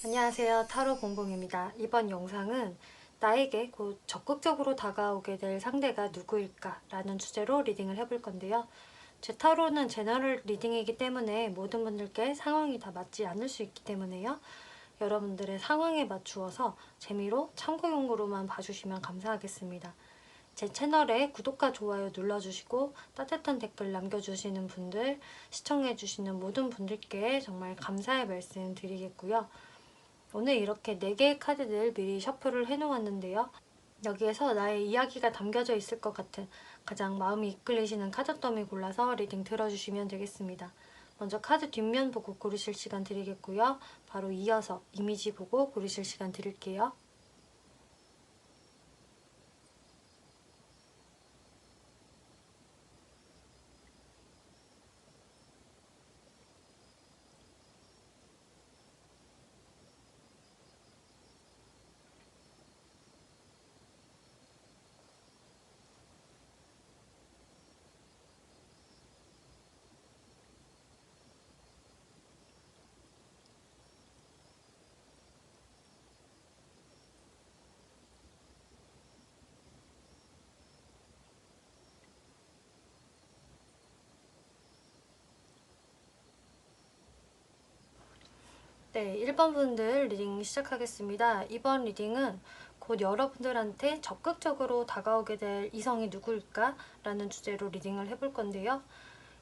안녕하세요. 타로 봉봉입니다. 이번 영상은 나에게 곧 적극적으로 다가오게 될 상대가 누구일까? 라는 주제로 리딩을 해볼 건데요. 제 타로는 제너럴 리딩이기 때문에 모든 분들께 상황이 다 맞지 않을 수 있기 때문에요. 여러분들의 상황에 맞추어서 재미로 참고용으로만 봐주시면 감사하겠습니다. 제 채널에 구독과 좋아요 눌러주시고 따뜻한 댓글 남겨주시는 분들, 시청해주시는 모든 분들께 정말 감사의 말씀 드리겠고요. 오늘 이렇게 4개의 카드들 미리 셔플을 해놓았는데요. 여기에서 나의 이야기가 담겨져 있을 것 같은 가장 마음이 이끌리시는 카드 더미 골라서 리딩 들어주시면 되겠습니다. 먼저 카드 뒷면 보고 고르실 시간 드리겠고요. 바로 이어서 이미지 보고 고르실 시간 드릴게요. 네, 1번 분들 리딩 시작하겠습니다. 이번 리딩은 곧 여러분들한테 적극적으로 다가오게 될 이성이 누구일까? 라는 주제로 리딩을 해볼 건데요.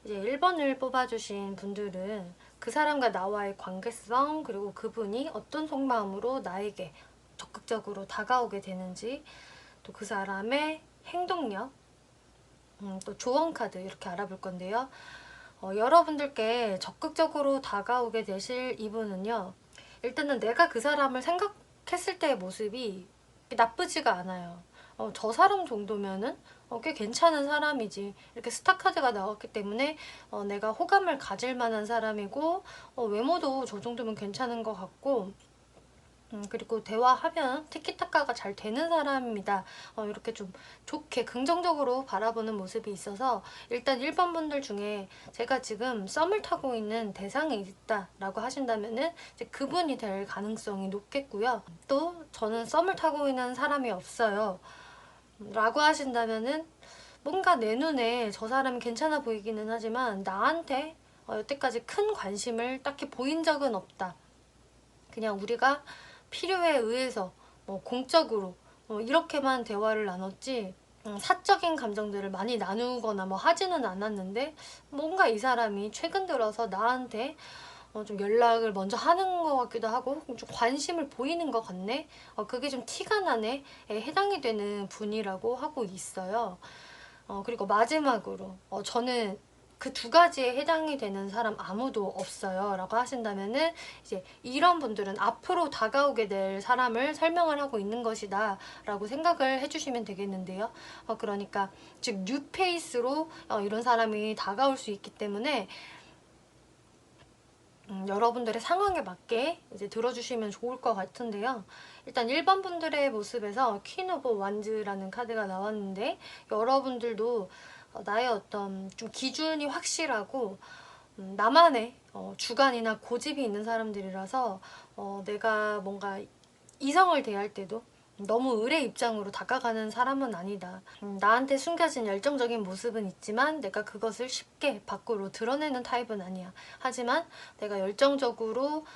이제 1번을 뽑아주신 분들은 그 사람과 나와의 관계성, 그리고 그분이 어떤 속마음으로 나에게 적극적으로 다가오게 되는지, 또 그 사람의 행동력, 또 조언 카드 이렇게 알아볼 건데요. 여러분들께 적극적으로 다가오게 되실 이분은요. 일단은 내가 그 사람을 생각했을 때의 모습이 나쁘지가 않아요. 저 사람 정도면은 꽤 괜찮은 사람이지. 이렇게 스타 카드가 나왔기 때문에 내가 호감을 가질 만한 사람이고 외모도 저 정도면 괜찮은 것 같고 그리고 대화하면 티키타카가 잘 되는 사람입니다. 이렇게 좀 좋게 긍정적으로 바라보는 모습이 있어서 일단 1번 분들 중에 제가 지금 썸을 타고 있는 대상이 있다라고 하신다면은 이제 그분이 될 가능성이 높겠고요. 또 저는 썸을 타고 있는 사람이 없어요. 라고 하신다면은 뭔가 내 눈에 저 사람이 괜찮아 보이기는 하지만 나한테 여태까지 큰 관심을 딱히 보인 적은 없다. 그냥 우리가 필요에 의해서 공적으로 이렇게만 대화를 나눴지 사적인 감정들을 많이 나누거나 하지는 않았는데 뭔가 이 사람이 최근 들어서 나한테 좀 연락을 먼저 하는 것 같기도 하고 좀 관심을 보이는 것 같네. 그게 좀 티가 나네. 에 해당이 되는 분이라고 하고 있어요. 그리고 마지막으로 저는 그 두 가지에 해당이 되는 사람 아무도 없어요 라고 하신다면은 이제 이런 분들은 앞으로 다가오게 될 사람을 설명을 하고 있는 것이다 라고 생각을 해주시면 되겠는데요. 그러니까 즉 뉴페이스로 이런 사람이 다가올 수 있기 때문에 여러분들의 상황에 맞게 이제 들어주시면 좋을 것 같은데요. 일단 1번 분들의 모습에서 퀸 오브 완즈라는 카드가 나왔는데 여러분들도 나의 어떤 좀 기준이 확실하고 나만의 주관이나 고집이 있는 사람들이라서 내가 뭔가 이성을 대할 때도 너무 을의 입장으로 다가가는 사람은 아니다. 나한테 숨겨진 열정적인 모습은 있지만 내가 그것을 쉽게 밖으로 드러내는 타입은 아니야. 하지만 내가 열정적으로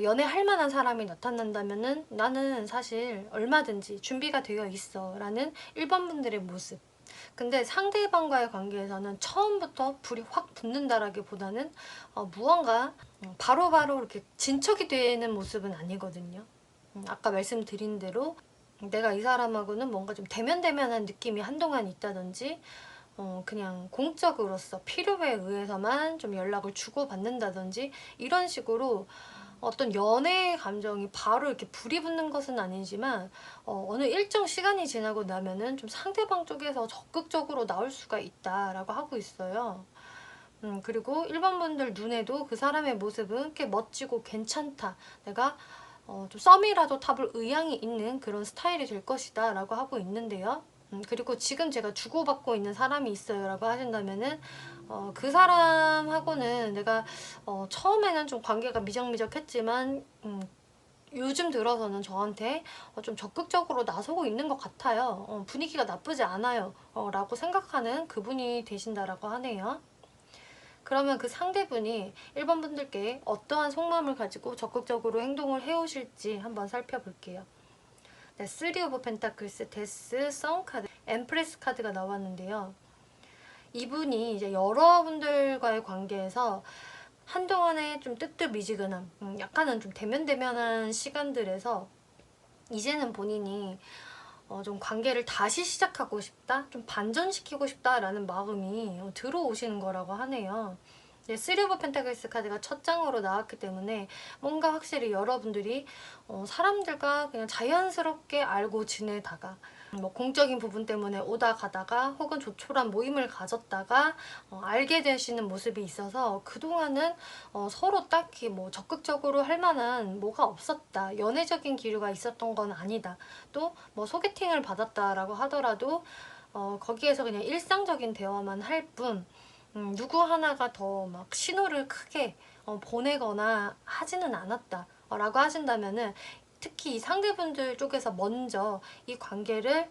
연애할 만한 사람이 나타난다면은 나는 사실 얼마든지 준비가 되어 있어 라는 1번 분들의 모습. 근데 상대방과의 관계에서는 처음부터 불이 확 붙는다라기보다는 무언가 바로바로 이렇게 진척이 되는 모습은 아니거든요. 아까 말씀드린 대로 내가 이 사람하고는 뭔가 좀 대면대면한 느낌이 한동안 있다든지 그냥 공적으로서 필요에 의해서만 좀 연락을 주고받는다든지 이런 식으로 어떤 연애의 감정이 바로 이렇게 불이 붙는 것은 아니지만 어느 일정 시간이 지나고 나면은 좀 상대방 쪽에서 적극적으로 나올 수가 있다라고 하고 있어요. 그리고 일반 분들 눈에도 그 사람의 모습은 꽤 멋지고 괜찮다. 내가 좀 썸이라도 타볼 의향이 있는 그런 스타일이 될 것이다 라고 하고 있는데요. 그리고 지금 제가 주고받고 있는 사람이 있어요 라고 하신다면은 그 사람하고는 내가 처음에는 좀 관계가 미적미적했지만 요즘 들어서는 저한테 좀 적극적으로 나서고 있는 것 같아요. 분위기가 나쁘지 않아요. 라고 생각하는 그분이 되신다라고 하네요. 그러면 그 상대분이 1번 분들께 어떠한 속마음을 가지고 적극적으로 행동을 해오실지 한번 살펴볼게요. 네, 3 오브 펜타클스, 데스, 선 카드, 엠프레스 카드가 나왔는데요. 이분이 이제 여러분들과의 관계에서 한동안에 좀 뜨뜻미지근함, 약간은 좀 대면대면한 시간들에서 이제는 본인이 좀 관계를 다시 시작하고 싶다, 좀 반전시키고 싶다라는 마음이 들어오시는 거라고 하네요. 네, 3 오브 펜타클스 카드가 첫 장으로 나왔기 때문에 뭔가 확실히 여러분들이 사람들과 그냥 자연스럽게 알고 지내다가 뭐 공적인 부분 때문에 오다 가다가 혹은 조촐한 모임을 가졌다가 알게 되시는 모습이 있어서 그동안은 서로 딱히 뭐 적극적으로 할 만한 뭐가 없었다, 연애적인 기류가 있었던 건 아니다, 또 뭐 소개팅을 받았다라고 하더라도 거기에서 그냥 일상적인 대화만 할 뿐 누구 하나가 더 막 신호를 크게 보내거나 하지는 않았다 라고 하신다면은, 특히 이 상대분들 쪽에서 먼저 이 관계를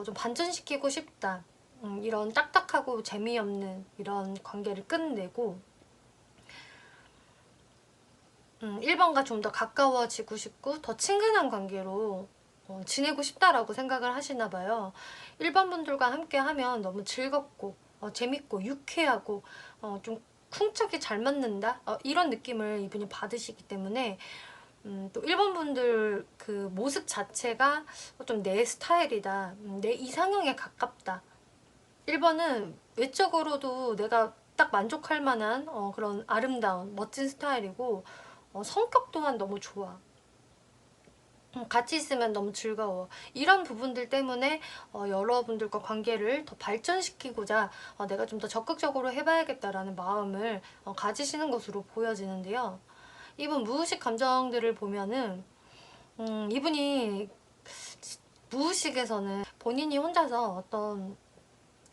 좀 반전시키고 싶다, 이런 딱딱하고 재미없는 이런 관계를 끝내고 1번과 좀 더 가까워지고 싶고 더 친근한 관계로 지내고 싶다라고 생각을 하시나 봐요. 1번 분들과 함께 하면 너무 즐겁고 재밌고 유쾌하고 좀 쿵짝이 잘 맞는다, 이런 느낌을 이분이 받으시기 때문에 또 1번 분들 그 모습 자체가 좀 내 스타일이다, 내 이상형에 가깝다. 1번은 외적으로도 내가 딱 만족할 만한 그런 아름다운 멋진 스타일이고 성격 또한 너무 좋아. 같이 있으면 너무 즐거워. 이런 부분들 때문에 여러분들과 관계를 더 발전시키고자 내가 좀 더 적극적으로 해봐야겠다라는 마음을 가지시는 것으로 보여지는데요. 이분 무의식 감정들을 보면은 이분이 무의식에서는 본인이 혼자서 어떤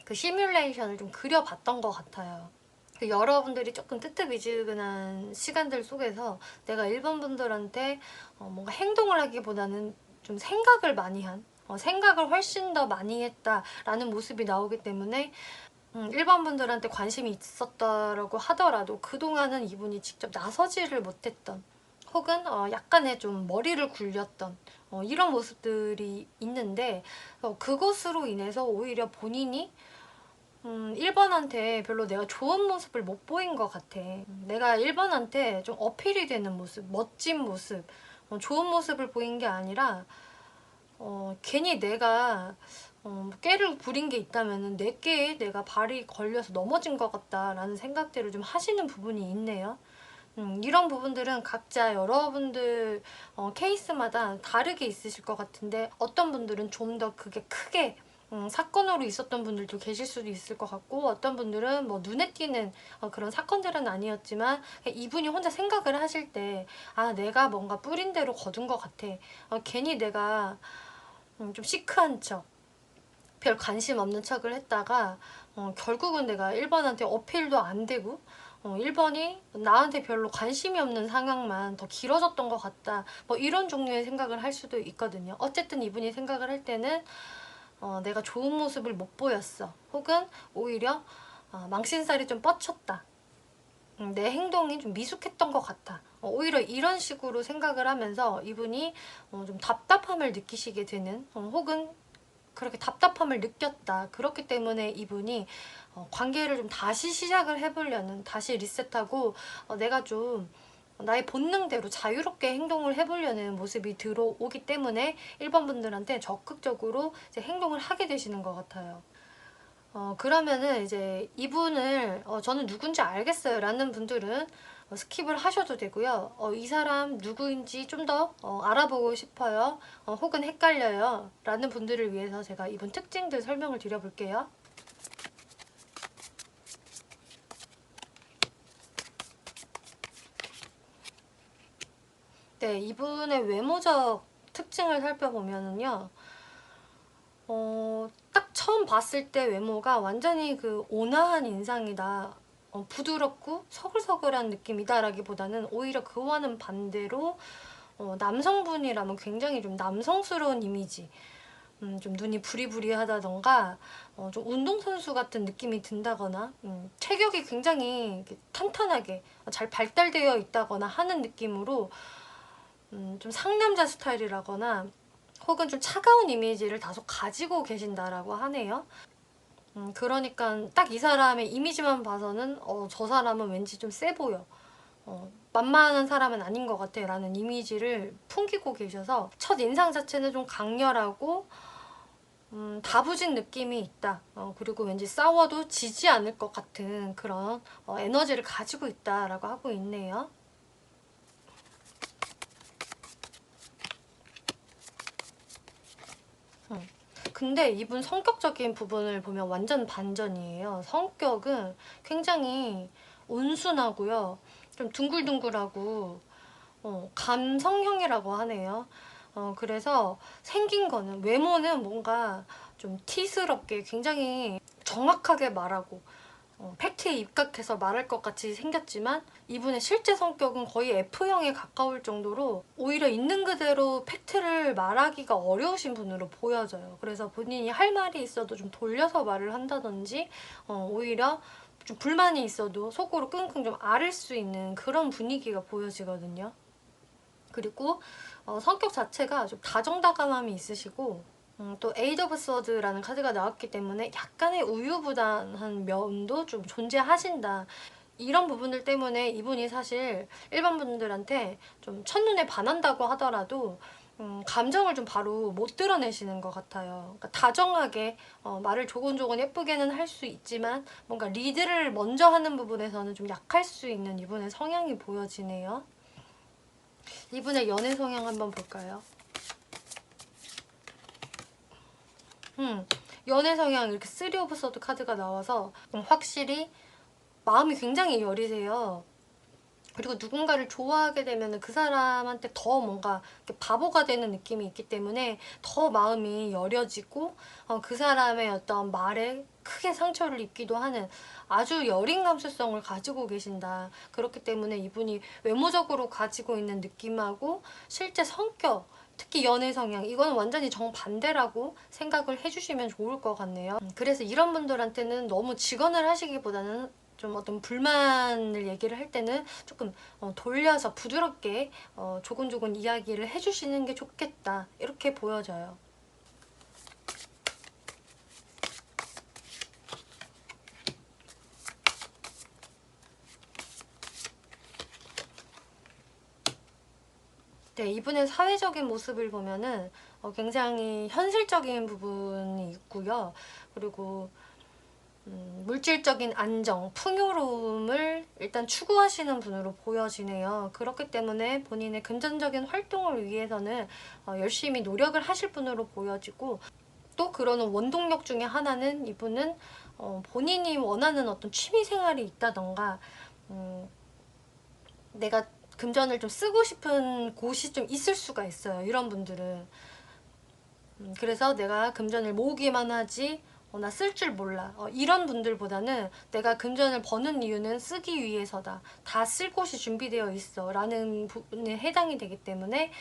그 시뮬레이션을 좀 그려봤던 것 같아요. 그 여러분들이 조금 뜨뜻미지근한 시간들 속에서 내가 1번 분들한테 뭔가 행동을 하기보다는 좀 생각을 많이 한, 생각을 훨씬 더 많이 했다라는 모습이 나오기 때문에 1번 분들한테 관심이 있었다라고 하더라도 그동안은 이분이 직접 나서지를 못했던, 혹은 약간의 좀 머리를 굴렸던 이런 모습들이 있는데 그것으로 인해서 오히려 본인이 1번한테 별로 내가 좋은 모습을 못 보인 것 같아. 내가 1번한테 좀 어필이 되는 모습, 멋진 모습, 좋은 모습을 보인 게 아니라 괜히 내가 꾀를 부린 게 있다면 내 꾀에 내가 발이 걸려서 넘어진 것 같다라는 생각들을 좀 하시는 부분이 있네요. 이런 부분들은 각자 여러분들 케이스마다 다르게 있으실 것 같은데, 어떤 분들은 좀 더 그게 크게 사건으로 있었던 분들도 계실 수도 있을 것 같고, 어떤 분들은 뭐 눈에 띄는 그런 사건들은 아니었지만 이분이 혼자 생각을 하실 때 내가 뭔가 뿌린 대로 거둔 것 같아, 괜히 내가 좀 시크한 척, 별 관심 없는 척을 했다가 결국은 내가 1번한테 어필도 안 되고 1번이 나한테 별로 관심이 없는 상황만 더 길어졌던 것 같다, 뭐 이런 종류의 생각을 할 수도 있거든요. 어쨌든 이분이 생각을 할 때는 내가 좋은 모습을 못 보였어, 혹은 오히려 망신살이 좀 뻗쳤다, 내 행동이 좀 미숙했던 것 같아, 오히려 이런 식으로 생각을 하면서 이분이 좀 답답함을 느끼시게 되는, 혹은 그렇게 답답함을 느꼈다. 그렇기 때문에 이분이 관계를 좀 다시 시작을 해보려는, 다시 리셋하고 내가 좀 나의 본능대로 자유롭게 행동을 해보려는 모습이 들어오기 때문에 1번 분들한테 적극적으로 이제 행동을 하게 되시는 것 같아요. 그러면은 이제 이분을 저는 누군지 알겠어요 라는 분들은 스킵을 하셔도 되고요. 이 사람 누구인지 좀 더 알아보고 싶어요, 혹은 헷갈려요 라는 분들을 위해서 제가 이분 특징들 설명을 드려볼게요. 네, 이분의 외모적 특징을 살펴보면은요, 딱 처음 봤을 때 외모가 완전히 그 온화한 인상이다, 부드럽고 서글서글한 느낌이다 라기보다는 오히려 그와는 반대로 남성분이라면 굉장히 좀 남성스러운 이미지, 좀 눈이 부리부리하다던가 좀 운동선수 같은 느낌이 든다거나 체격이 굉장히 이렇게 탄탄하게 잘 발달되어 있다거나 하는 느낌으로 좀 상남자 스타일이라거나 혹은 좀 차가운 이미지를 다소 가지고 계신다라고 하네요. 그러니까 딱 이 사람의 이미지만 봐서는 저 사람은 왠지 좀 세 보여, 만만한 사람은 아닌 것 같아 라는 이미지를 풍기고 계셔서 첫 인상 자체는 좀 강렬하고 다부진 느낌이 있다. 그리고 왠지 싸워도 지지 않을 것 같은 그런 에너지를 가지고 있다라고 하고 있네요. 근데 이분 성격적인 부분을 보면 완전 반전이에요. 성격은 굉장히 온순하고요. 좀 둥글둥글하고 감성형이라고 하네요. 그래서 생긴 거는, 외모는 뭔가 좀 T스럽게 굉장히 정확하게 말하고 팩트에 입각해서 말할 것 같이 생겼지만 이분의 실제 성격은 거의 F형에 가까울 정도로 오히려 있는 그대로 팩트를 말하기가 어려우신 분으로 보여져요. 그래서 본인이 할 말이 있어도 좀 돌려서 말을 한다든지 오히려 좀 불만이 있어도 속으로 끙끙 좀 앓을 수 있는 그런 분위기가 보여지거든요. 그리고 성격 자체가 좀 다정다감함이 있으시고 또 에이드 오브 서드라는 카드가 나왔기 때문에 약간의 우유부단한 면도 좀 존재하신다. 이런 부분들 때문에 이분이 사실 일반 분들한테 좀 첫눈에 반한다고 하더라도 감정을 좀 바로 못 드러내시는 것 같아요. 그러니까 다정하게 말을 조곤조곤 예쁘게는 할 수 있지만 뭔가 리드를 먼저 하는 부분에서는 좀 약할 수 있는 이분의 성향이 보여지네요. 이분의 연애 성향 한번 볼까요? 연애 성향 이렇게 3 오브 서드 카드가 나와서 확실히 마음이 굉장히 여리세요. 그리고 누군가를 좋아하게 되면 그 사람한테 더 뭔가 바보가 되는 느낌이 있기 때문에 더 마음이 여려지고 그 사람의 어떤 말에 크게 상처를 입기도 하는 아주 여린 감수성을 가지고 계신다. 그렇기 때문에 이분이 외모적으로 가지고 있는 느낌하고 실제 성격, 특히 연애 성향, 이거는 완전히 정반대라고 생각을 해주시면 좋을 것 같네요. 그래서 이런 분들한테는 너무 직언을 하시기보다는 좀 어떤 불만을 얘기를 할 때는 조금 돌려서 부드럽게 조곤조곤 이야기를 해주시는 게 좋겠다, 이렇게 보여져요. 네, 이분의 사회적인 모습을 보면은 굉장히 현실적인 부분이 있고요. 그리고 물질적인 안정, 풍요로움을 일단 추구하시는 분으로 보여지네요. 그렇기 때문에 본인의 금전적인 활동을 위해서는 열심히 노력을 하실 분으로 보여지고, 또 그러는 원동력 중에 하나는 이분은 본인이 원하는 어떤 취미 생활이 있다던가 내가 금전을 좀 쓰고 싶은 곳이 좀 있을 수가 있어요. 이런 분들은. 그래서 내가 금전을 모으기만 하지 나 쓸 줄 몰라, 이런 분들보다는 내가 금전을 버는 이유는 쓰기 위해서다, 다 쓸 곳이 준비되어 있어 라는 부분에 해당이 되기 때문에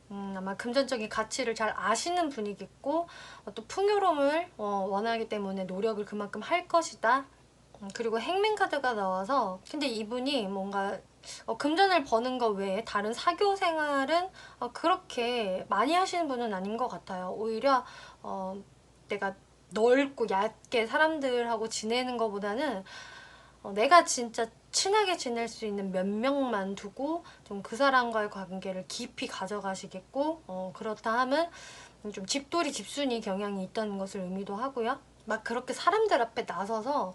아마 금전적인 가치를 잘 아시는 분이겠고, 또 풍요로움을 원하기 때문에 노력을 그만큼 할 것이다. 그리고 행맨 카드가 나와서, 근데 이분이 뭔가 금전을 버는 거 외에 다른 사교 생활은 그렇게 많이 하시는 분은 아닌 것 같아요. 오히려 내가 넓고 얕게 사람들하고 지내는 것보다는 내가 진짜 친하게 지낼 수 있는 몇 명만 두고 좀 그 사람과의 관계를 깊이 가져가시겠고, 그렇다 하면 좀 집돌이 집순이 경향이 있다는 것을 의미도 하고요. 막 그렇게 사람들 앞에 나서서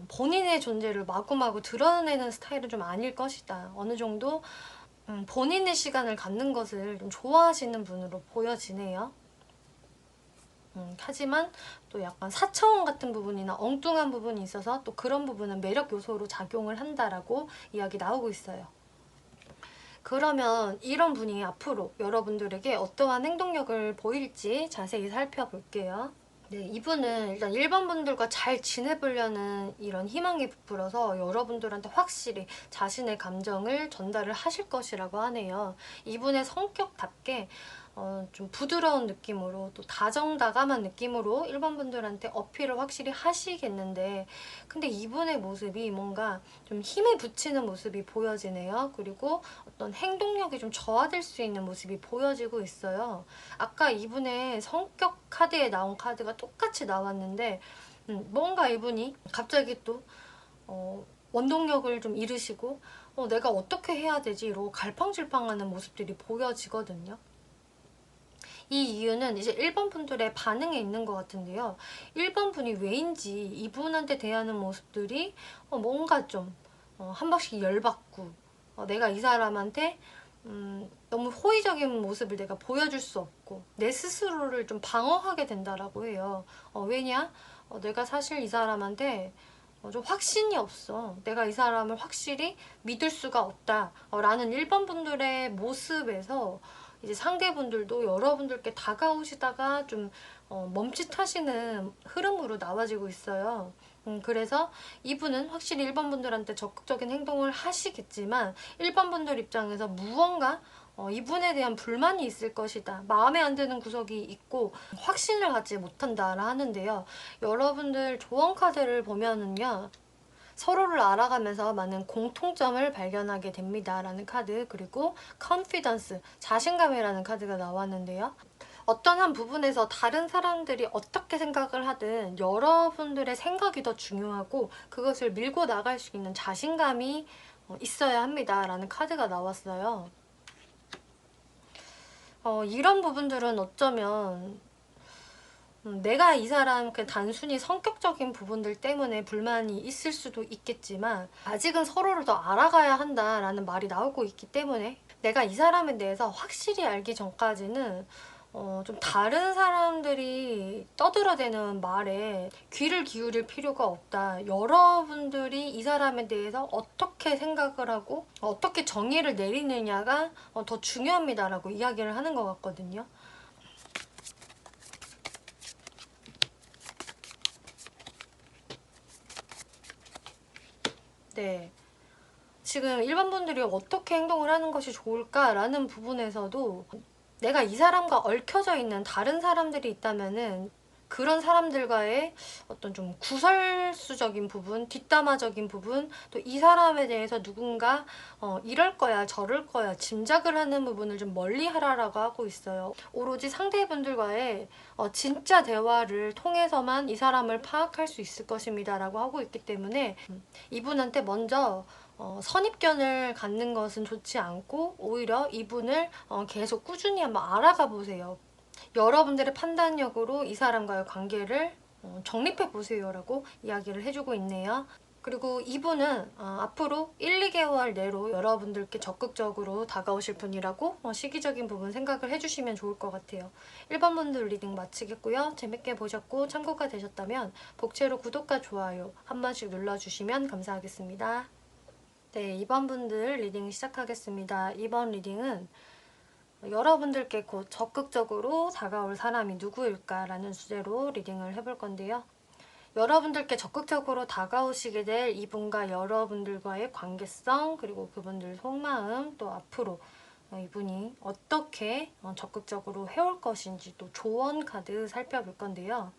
본인의 존재를 마구마구 드러내는 스타일은 좀 아닐 것이다. 어느 정도 본인의 시간을 갖는 것을 좀 좋아하시는 분으로 보여지네요. 하지만 또 약간 사차원 같은 부분이나 엉뚱한 부분이 있어서 또 그런 부분은 매력 요소로 작용을 한다라고 이야기 나오고 있어요. 그러면 이런 분이 앞으로 여러분들에게 어떠한 행동력을 보일지 자세히 살펴볼게요. 네, 이분은 일단 1번 분들과 잘 지내보려는 이런 희망이 부풀어서 여러분들한테 확실히 자신의 감정을 전달을 하실 것이라고 하네요. 이분의 성격답게 좀 부드러운 느낌으로 또 다정다감한 느낌으로 1번 분들한테 어필을 확실히 하시겠는데, 근데 이분의 모습이 뭔가 좀 힘에 부치는 모습이 보여지네요. 그리고 어떤 행동력이 좀 저하될 수 있는 모습이 보여지고 있어요. 아까 이분의 성격 카드에 나온 카드가 똑같이 나왔는데 뭔가 이분이 갑자기 또 원동력을 좀 잃으시고 내가 어떻게 해야 되지? 이러고 갈팡질팡하는 모습들이 보여지거든요. 이 이유는 이제 1번 분들의 반응에 있는 것 같은데요. 1번 분이 왜인지 이분한테 대하는 모습들이 뭔가 좀 한 번씩 열받고 내가 이 사람한테 너무 호의적인 모습을 내가 보여줄 수 없고 내 스스로를 좀 방어하게 된다라고 해요. 왜냐? 내가 사실 이 사람한테 좀 확신이 없어. 내가 이 사람을 확실히 믿을 수가 없다. 라는 1번 분들의 모습에서 이제 상대분들도 여러분들께 다가오시다가 좀 멈칫하시는 흐름으로 나와지고 있어요. 그래서 이분은 확실히 1번 분들한테 적극적인 행동을 하시겠지만 1번 분들 입장에서 무언가 이분에 대한 불만이 있을 것이다. 마음에 안 드는 구석이 있고 확신을 갖지 못한다라 하는데요. 여러분들 조언 카드를 보면은요. 서로를 알아가면서 많은 공통점을 발견하게 됩니다. 라는 카드, 그리고 confidence, 자신감이라는 카드가 나왔는데요. 어떤 한 부분에서 다른 사람들이 어떻게 생각을 하든 여러분들의 생각이 더 중요하고 그것을 밀고 나갈 수 있는 자신감이 있어야 합니다. 라는 카드가 나왔어요. 이런 부분들은 어쩌면 내가 이 사람 그 단순히 성격적인 부분들 때문에 불만이 있을 수도 있겠지만 아직은 서로를 더 알아가야 한다라는 말이 나오고 있기 때문에 내가 이 사람에 대해서 확실히 알기 전까지는 좀 다른 사람들이 떠들어대는 말에 귀를 기울일 필요가 없다. 여러분들이 이 사람에 대해서 어떻게 생각을 하고 어떻게 정의를 내리느냐가 더 중요합니다라고 이야기를 하는 것 같거든요. 네. 지금 일반 분들이 어떻게 행동을 하는 것이 좋을까라는 부분에서도 내가 이 사람과 얽혀져 있는 다른 사람들이 있다면은 그런 사람들과의 어떤 좀 구설수적인 부분, 뒷담화적인 부분, 또 이 사람에 대해서 누군가 이럴 거야, 저럴 거야, 짐작을 하는 부분을 좀 멀리 하라라고 하고 있어요. 오로지 상대분들과의 진짜 대화를 통해서만 이 사람을 파악할 수 있을 것입니다. 라고 하고 있기 때문에 이분한테 먼저 선입견을 갖는 것은 좋지 않고 오히려 이분을 계속 꾸준히 한번 알아가 보세요. 여러분들의 판단력으로 이 사람과의 관계를 정립해 보세요 라고 이야기를 해주고 있네요. 그리고 이분은 앞으로 1, 2개월 내로 여러분들께 적극적으로 다가오실 분이라고 시기적인 부분 생각을 해주시면 좋을 것 같아요. 1번 분들 리딩 마치겠고요. 재밌게 보셨고 참고가 되셨다면 복채로 구독과 좋아요 한 번씩 눌러주시면 감사하겠습니다. 네, 2번 분들 리딩 시작하겠습니다. 이번 리딩은 여러분들께 곧 적극적으로 다가올 사람이 누구일까라는 주제로 리딩을 해볼 건데요. 여러분들께 적극적으로 다가오시게 될 이분과 여러분들과의 관계성, 그리고 그분들 속마음, 또 앞으로 이분이 어떻게 적극적으로 해올 것인지 또 조언 카드 살펴볼 건데요.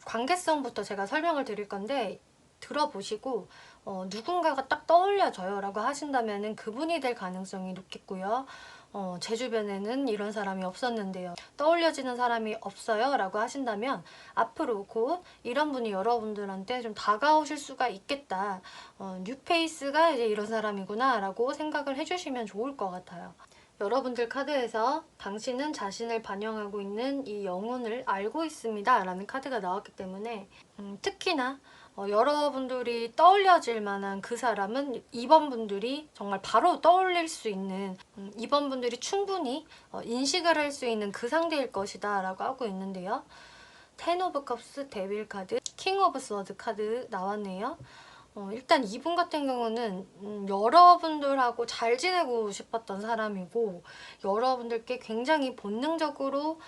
관계성부터 제가 설명을 드릴 건데 들어보시고 누군가가 딱 떠올려져요 라고 하신다면 그분이 될 가능성이 높겠고요. 제 주변에는 이런 사람이 없었는데요. 떠올려지는 사람이 없어요 라고 하신다면 앞으로 곧 이런 분이 여러분들한테 좀 다가오실 수가 있겠다. 뉴페이스가 이제 이런 사람이구나 라고 생각을 해주시면 좋을 것 같아요. 여러분들 카드에서 당신은 자신을 반영하고 있는 이 영혼을 알고 있습니다 라는 카드가 나왔기 때문에 특히나 여러분들이 떠올려질 만한 그 사람은 2번 분들이 정말 바로 떠올릴 수 있는 2번 분들이 충분히 인식을 할 수 있는 그 상대일 것이다 라고 하고 있는데요. 텐 오브 컵스 데빌 카드, 킹 오브 스워드 카드 나왔네요. 일단 이분 같은 경우는 여러분들하고 잘 지내고 싶었던 사람이고 여러분들께 굉장히 본능적으로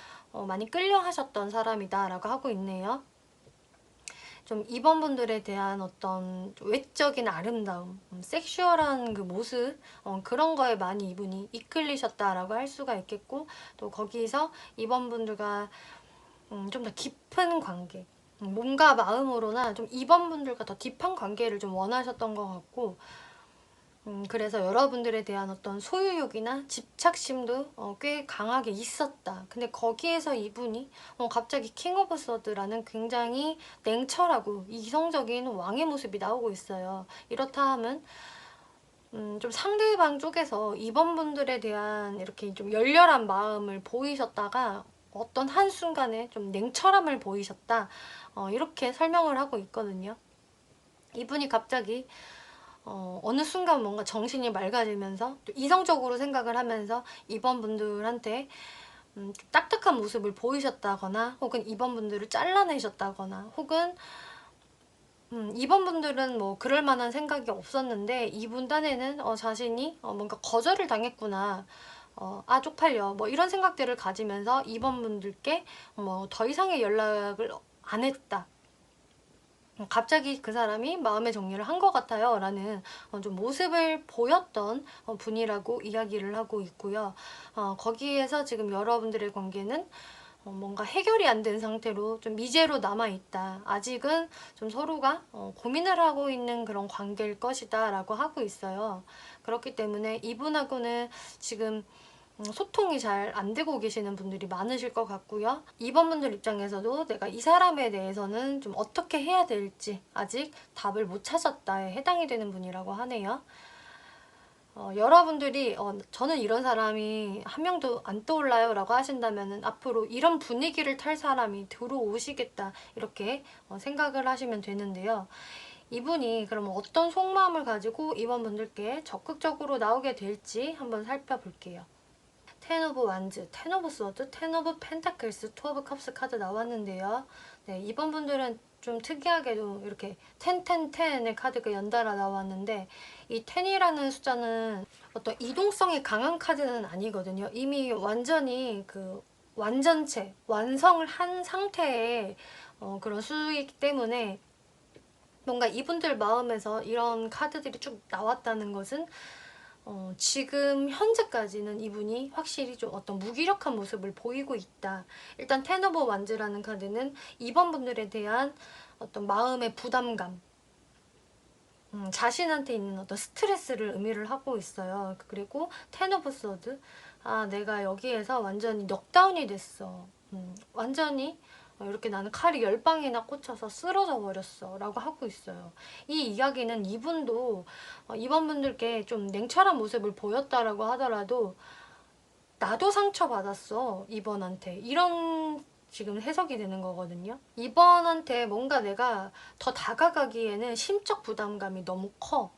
많이 끌려 하셨던 사람이다 라고 하고 있네요. 좀 이번 분들에 대한 어떤 외적인 아름다움, 섹슈얼한 그 모습, 그런 거에 많이 이분이 이끌리셨다라고 할 수가 있겠고, 또 거기서 이번 분들과 좀 더 깊은 관계, 몸과 마음으로나 좀 이번 분들과 더 딥한 관계를 좀 원하셨던 것 같고, 그래서 여러분들에 대한 어떤 소유욕이나 집착심도 꽤 강하게 있었다. 근데 거기에서 이분이 갑자기 킹 오브 서드라는 굉장히 냉철하고 이성적인 왕의 모습이 나오고 있어요. 이렇다 하면 좀 상대방 쪽에서 이번 분들에 대한 이렇게 좀 열렬한 마음을 보이셨다가 어떤 한순간에 좀 냉철함을 보이셨다. 이렇게 설명을 하고 있거든요. 이분이 갑자기 어느 순간 뭔가 정신이 맑아지면서 또 이성적으로 생각을 하면서 이번 분들한테 좀 딱딱한 모습을 보이셨다거나 혹은 이번 분들을 잘라내셨다거나 혹은 이번 분들은 뭐 그럴 만한 생각이 없었는데 이분 딴에는 자신이 뭔가 거절을 당했구나, 아 쪽팔려, 뭐 이런 생각들을 가지면서 이번 분들께 뭐 더 이상의 연락을 안 했다. 갑자기 그 사람이 마음의 정리를 한 것 같아요 라는 좀 모습을 보였던 분이라고 이야기를 하고 있고요. 거기에서 지금 여러분들의 관계는 뭔가 해결이 안 된 상태로 좀 미제로 남아있다. 아직은 좀 서로가 고민을 하고 있는 그런 관계일 것이다 라고 하고 있어요. 그렇기 때문에 이분하고는 지금 소통이 잘 안 되고 계시는 분들이 많으실 것 같고요. 이번 분들 입장에서도 내가 이 사람에 대해서는 좀 어떻게 해야 될지 아직 답을 못 찾았다에 해당이 되는 분이라고 하네요. 여러분들이 저는 이런 사람이 한 명도 안 떠올라요 라고 하신다면 앞으로 이런 분위기를 탈 사람이 들어오시겠다 이렇게 생각을 하시면 되는데요. 이분이 그럼 어떤 속마음을 가지고 이번 분들께 적극적으로 나오게 될지 한번 살펴볼게요. 텐 오브 완즈, 텐 오브 소드, 텐 오브 펜타클스, 투 오브 컵스 카드 나왔는데요. 네, 이번 분들은 좀 특이하게도 이렇게 10, 10, 10의 카드가 연달아 나왔는데 이 10이라는 숫자는 어떤 이동성이 강한 카드는 아니거든요. 이미 완전히 그 완전체, 완성을 한 상태의 그런 수이기 때문에 뭔가 이분들 마음에서 이런 카드들이 쭉 나왔다는 것은 지금 현재까지는 이분이 확실히 좀 어떤 무기력한 모습을 보이고 있다. 일단 텐 오브 완즈라는 카드는 이번 분들에 대한 어떤 마음의 부담감, 자신한테 있는 어떤 스트레스를 의미를 하고 있어요. 그리고 텐 오브 소드, 아 내가 여기에서 완전히 넉다운이 됐어. 완전히 이렇게 나는 칼이 10방이나 꽂혀서 쓰러져 버렸어 라고 하고 있어요. 이 이야기는 이분도 이번 분들께 좀 냉철한 모습을 보였다라고 하더라도 나도 상처받았어 이번한테, 이런 지금 해석이 되는 거거든요. 이번한테 뭔가 내가 더 다가가기에는 심적 부담감이 너무 커.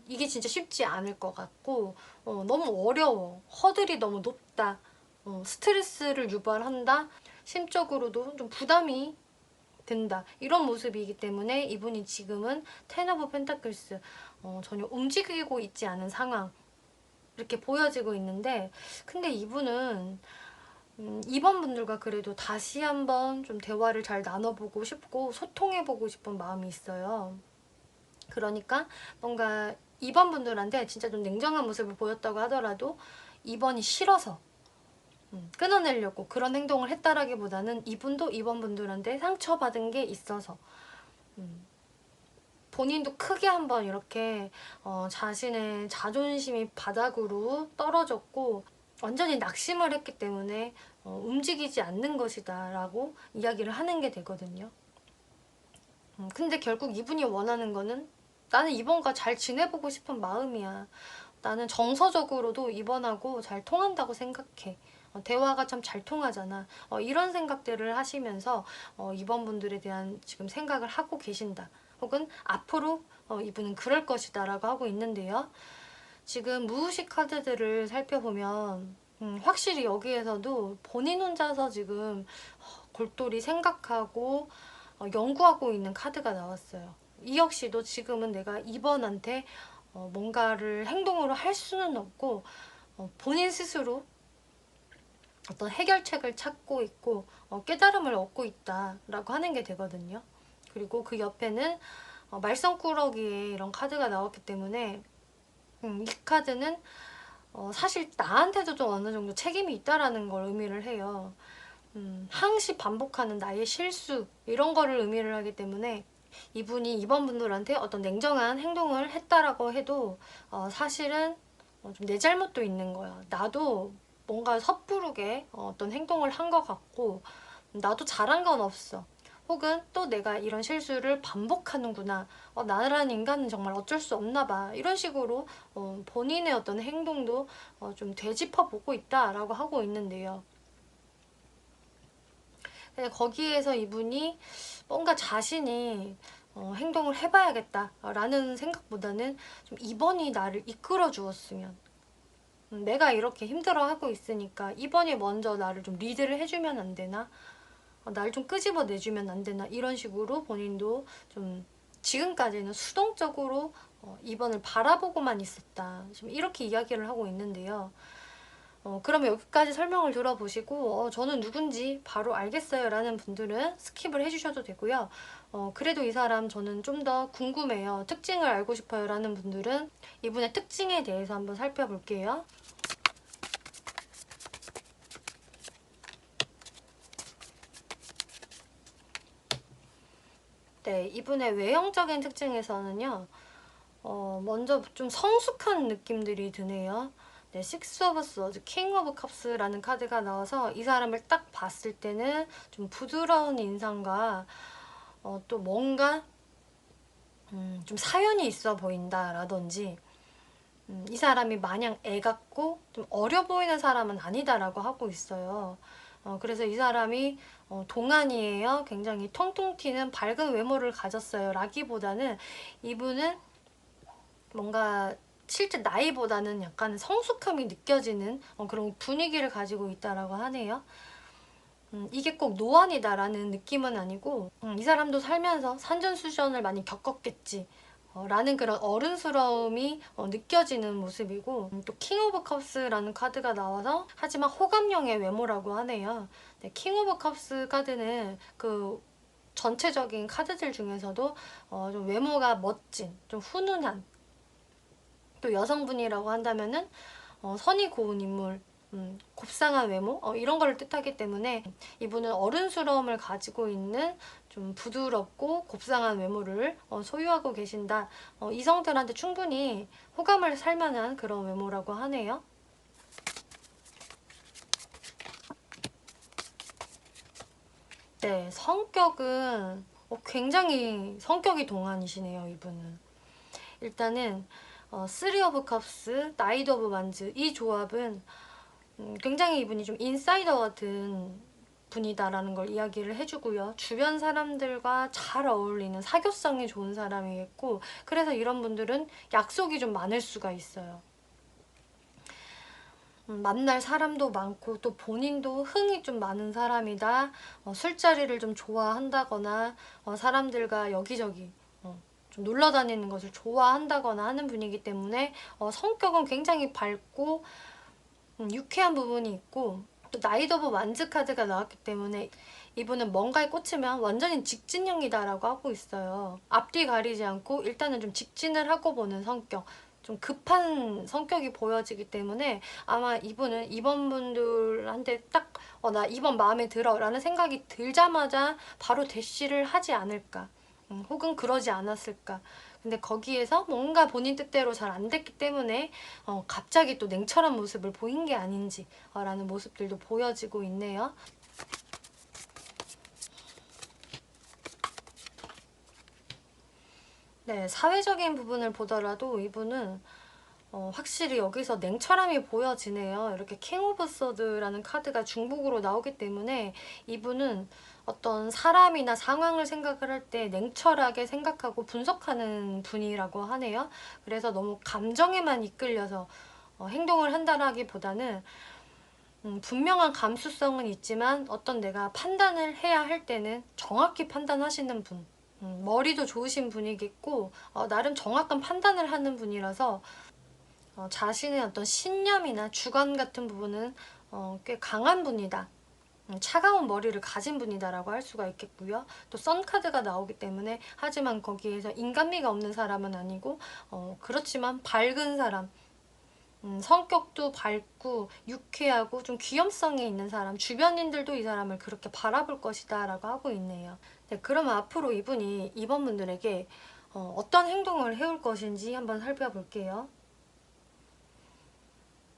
이게 진짜 쉽지 않을 것 같고 너무 어려워. 허들이 너무 높다. 스트레스를 유발한다. 심적으로도 좀 부담이 된다. 이런 모습이기 때문에 이분이 지금은 텐 오브 펜타클스 전혀 움직이고 있지 않은 상황 이렇게 보여지고 있는데, 근데 이분은 이번 분들과 그래도 다시 한번 좀 대화를 잘 나눠보고 싶고 소통해보고 싶은 마음이 있어요. 그러니까 뭔가 이번 분들한테 진짜 좀 냉정한 모습을 보였다고 하더라도 이번이 싫어서 끊어내려고 그런 행동을 했다라기보다는 이분도 이번 분들한테 상처받은 게 있어서 본인도 크게 한번 이렇게 자신의 자존심이 바닥으로 떨어졌고 완전히 낙심을 했기 때문에 움직이지 않는 것이다 라고 이야기를 하는 게 되거든요. 근데 결국 이분이 원하는 거는 나는 이번과 잘 지내보고 싶은 마음이야. 나는 정서적으로도 이번하고 잘 통한다고 생각해. 대화가 참 잘 통하잖아. 이런 생각들을 하시면서 이번 분들에 대한 지금 생각을 하고 계신다. 혹은 앞으로 이분은 그럴 것이다 라고 하고 있는데요. 지금 무의식 카드들을 살펴보면 확실히 여기에서도 본인 혼자서 지금 골똘히 생각하고 연구하고 있는 카드가 나왔어요. 이 역시도 지금은 내가 2번한테 뭔가를 행동으로 할 수는 없고 본인 스스로 어떤 해결책을 찾고 있고 깨달음을 얻고 있다라고 하는 게 되거든요. 그리고 그 옆에는 말썽꾸러기에 이런 카드가 나왔기 때문에 이 카드는 사실 나한테도 좀 어느 정도 책임이 있다라는 걸 의미를 해요. 항시 반복하는 나의 실수 이런 거를 의미를 하기 때문에 이분이 이번 분들한테 어떤 냉정한 행동을 했다라고 해도 사실은 좀 내 잘못도 있는 거야. 나도 뭔가 섣부르게 어떤 행동을 한 것 같고 나도 잘한 건 없어. 혹은 또 내가 이런 실수를 반복하는구나. 나라는 인간은 정말 어쩔 수 없나 봐. 이런 식으로 본인의 어떤 행동도 좀 되짚어 보고 있다라고 하고 있는데요. 거기에서 이분이 뭔가 자신이 행동을 해봐야겠다라는 생각보다는 좀 이번이 나를 이끌어 주었으면, 내가 이렇게 힘들어하고 있으니까 이번이 먼저 나를 좀 리드를 해주면 안 되나? 날 좀 끄집어 내주면 안 되나? 이런 식으로 본인도 좀 지금까지는 수동적으로 이번을 바라보고만 있었다. 좀 이렇게 이야기를 하고 있는데요. 그러면 여기까지 설명을 들어보시고 저는 누군지 바로 알겠어요 라는 분들은 스킵을 해주셔도 되고요. 그래도 이 사람 저는 좀 더 궁금해요, 특징을 알고 싶어요 라는 분들은 이분의 특징에 대해서 한번 살펴볼게요. 네, 이분의 외형적인 특징에서는요, 먼저 좀 성숙한 느낌들이 드네요. 네, 식스 오브 스워드, 킹 오브 컵스라는 카드가 나와서 이 사람을 딱 봤을 때는 좀 부드러운 인상과 또 뭔가 좀 사연이 있어 보인다라든지 이 사람이 마냥 애 같고 좀 어려 보이는 사람은 아니다라고 하고 있어요. 그래서 이 사람이 동안이에요. 굉장히 통통 튀는 밝은 외모를 가졌어요 라기보다는 이분은 뭔가 실제 나이보다는 약간 성숙함이 느껴지는 그런 분위기를 가지고 있다라고 하네요. 이게 꼭 노안이다라는 느낌은 아니고 이 사람도 살면서 산전수전을 많이 겪었겠지 라는 그런 어른스러움이 느껴지는 모습이고, 또 킹 오브 컵스라는 카드가 나와서 하지만 호감형의 외모라고 하네요. 네, 킹 오브 컵스 카드는 그 전체적인 카드들 중에서도 좀 외모가 멋진, 좀 훈훈한, 또 여성분이라고 한다면은 선이 고운 인물, 곱상한 외모 이런 거를 뜻하기 때문에 이분은 어른스러움을 가지고 있는 좀 부드럽고 곱상한 외모를 소유하고 계신다. 이성들한테 충분히 호감을 살 만한 그런 외모라고 하네요. 네, 성격은 굉장히 성격이 동안이시네요, 이분은. 일단은 쓰리 오브 컵스, 나이트 오브 완즈 이 조합은 굉장히 이분이 좀 인사이더 같은 분이다라는 걸 이야기를 해주고요. 주변 사람들과 잘 어울리는 사교성이 좋은 사람이겠고, 그래서 이런 분들은 약속이 좀 많을 수가 있어요. 만날 사람도 많고 또 본인도 흥이 좀 많은 사람이다. 술자리를 좀 좋아한다거나 사람들과 여기저기 좀 놀러 다니는 것을 좋아한다거나 하는 분이기 때문에 성격은 굉장히 밝고 유쾌한 부분이 있고, 또 나이트 오브 완즈 카드가 나왔기 때문에 이분은 뭔가에 꽂히면 완전히 직진형이다라고 하고 있어요. 앞뒤 가리지 않고 일단은 좀 직진을 하고 보는 성격, 좀 급한 성격이 보여지기 때문에 아마 이분은 이번 분들한테 딱 나 이번 마음에 들어 라는 생각이 들자마자 바로 대시를 하지 않을까, 혹은 그러지 않았을까. 근데 거기에서 뭔가 본인 뜻대로 잘 안 됐기 때문에 갑자기 또 냉철한 모습을 보인 게 아닌지 라는 모습들도 보여지고 있네요. 네, 사회적인 부분을 보더라도 이분은 확실히 여기서 냉철함이 보여지네요. 이렇게 킹 오브 서드라는 카드가 중복으로 나오기 때문에 이분은 어떤 사람이나 상황을 생각을 할 때 냉철하게 생각하고 분석하는 분이라고 하네요. 그래서 너무 감정에만 이끌려서 행동을 한다라기보다는 분명한 감수성은 있지만 어떤 내가 판단을 해야 할 때는 정확히 판단하시는 분. 머리도 좋으신 분이겠고 나름 정확한 판단을 하는 분이라서 자신의 어떤 신념이나 주관 같은 부분은 꽤 강한 분이다. 차가운 머리를 가진 분이다라고 할 수가 있겠고요. 또 선카드가 나오기 때문에 하지만 거기에서 인간미가 없는 사람은 아니고 그렇지만 밝은 사람, 성격도 밝고 유쾌하고 좀 귀염성이 있는 사람, 주변인들도 이 사람을 그렇게 바라볼 것이다 라고 하고 있네요. 네, 그러면 앞으로 이분이 이번 분들에게 어떤 행동을 해올 것인지 한번 살펴볼게요.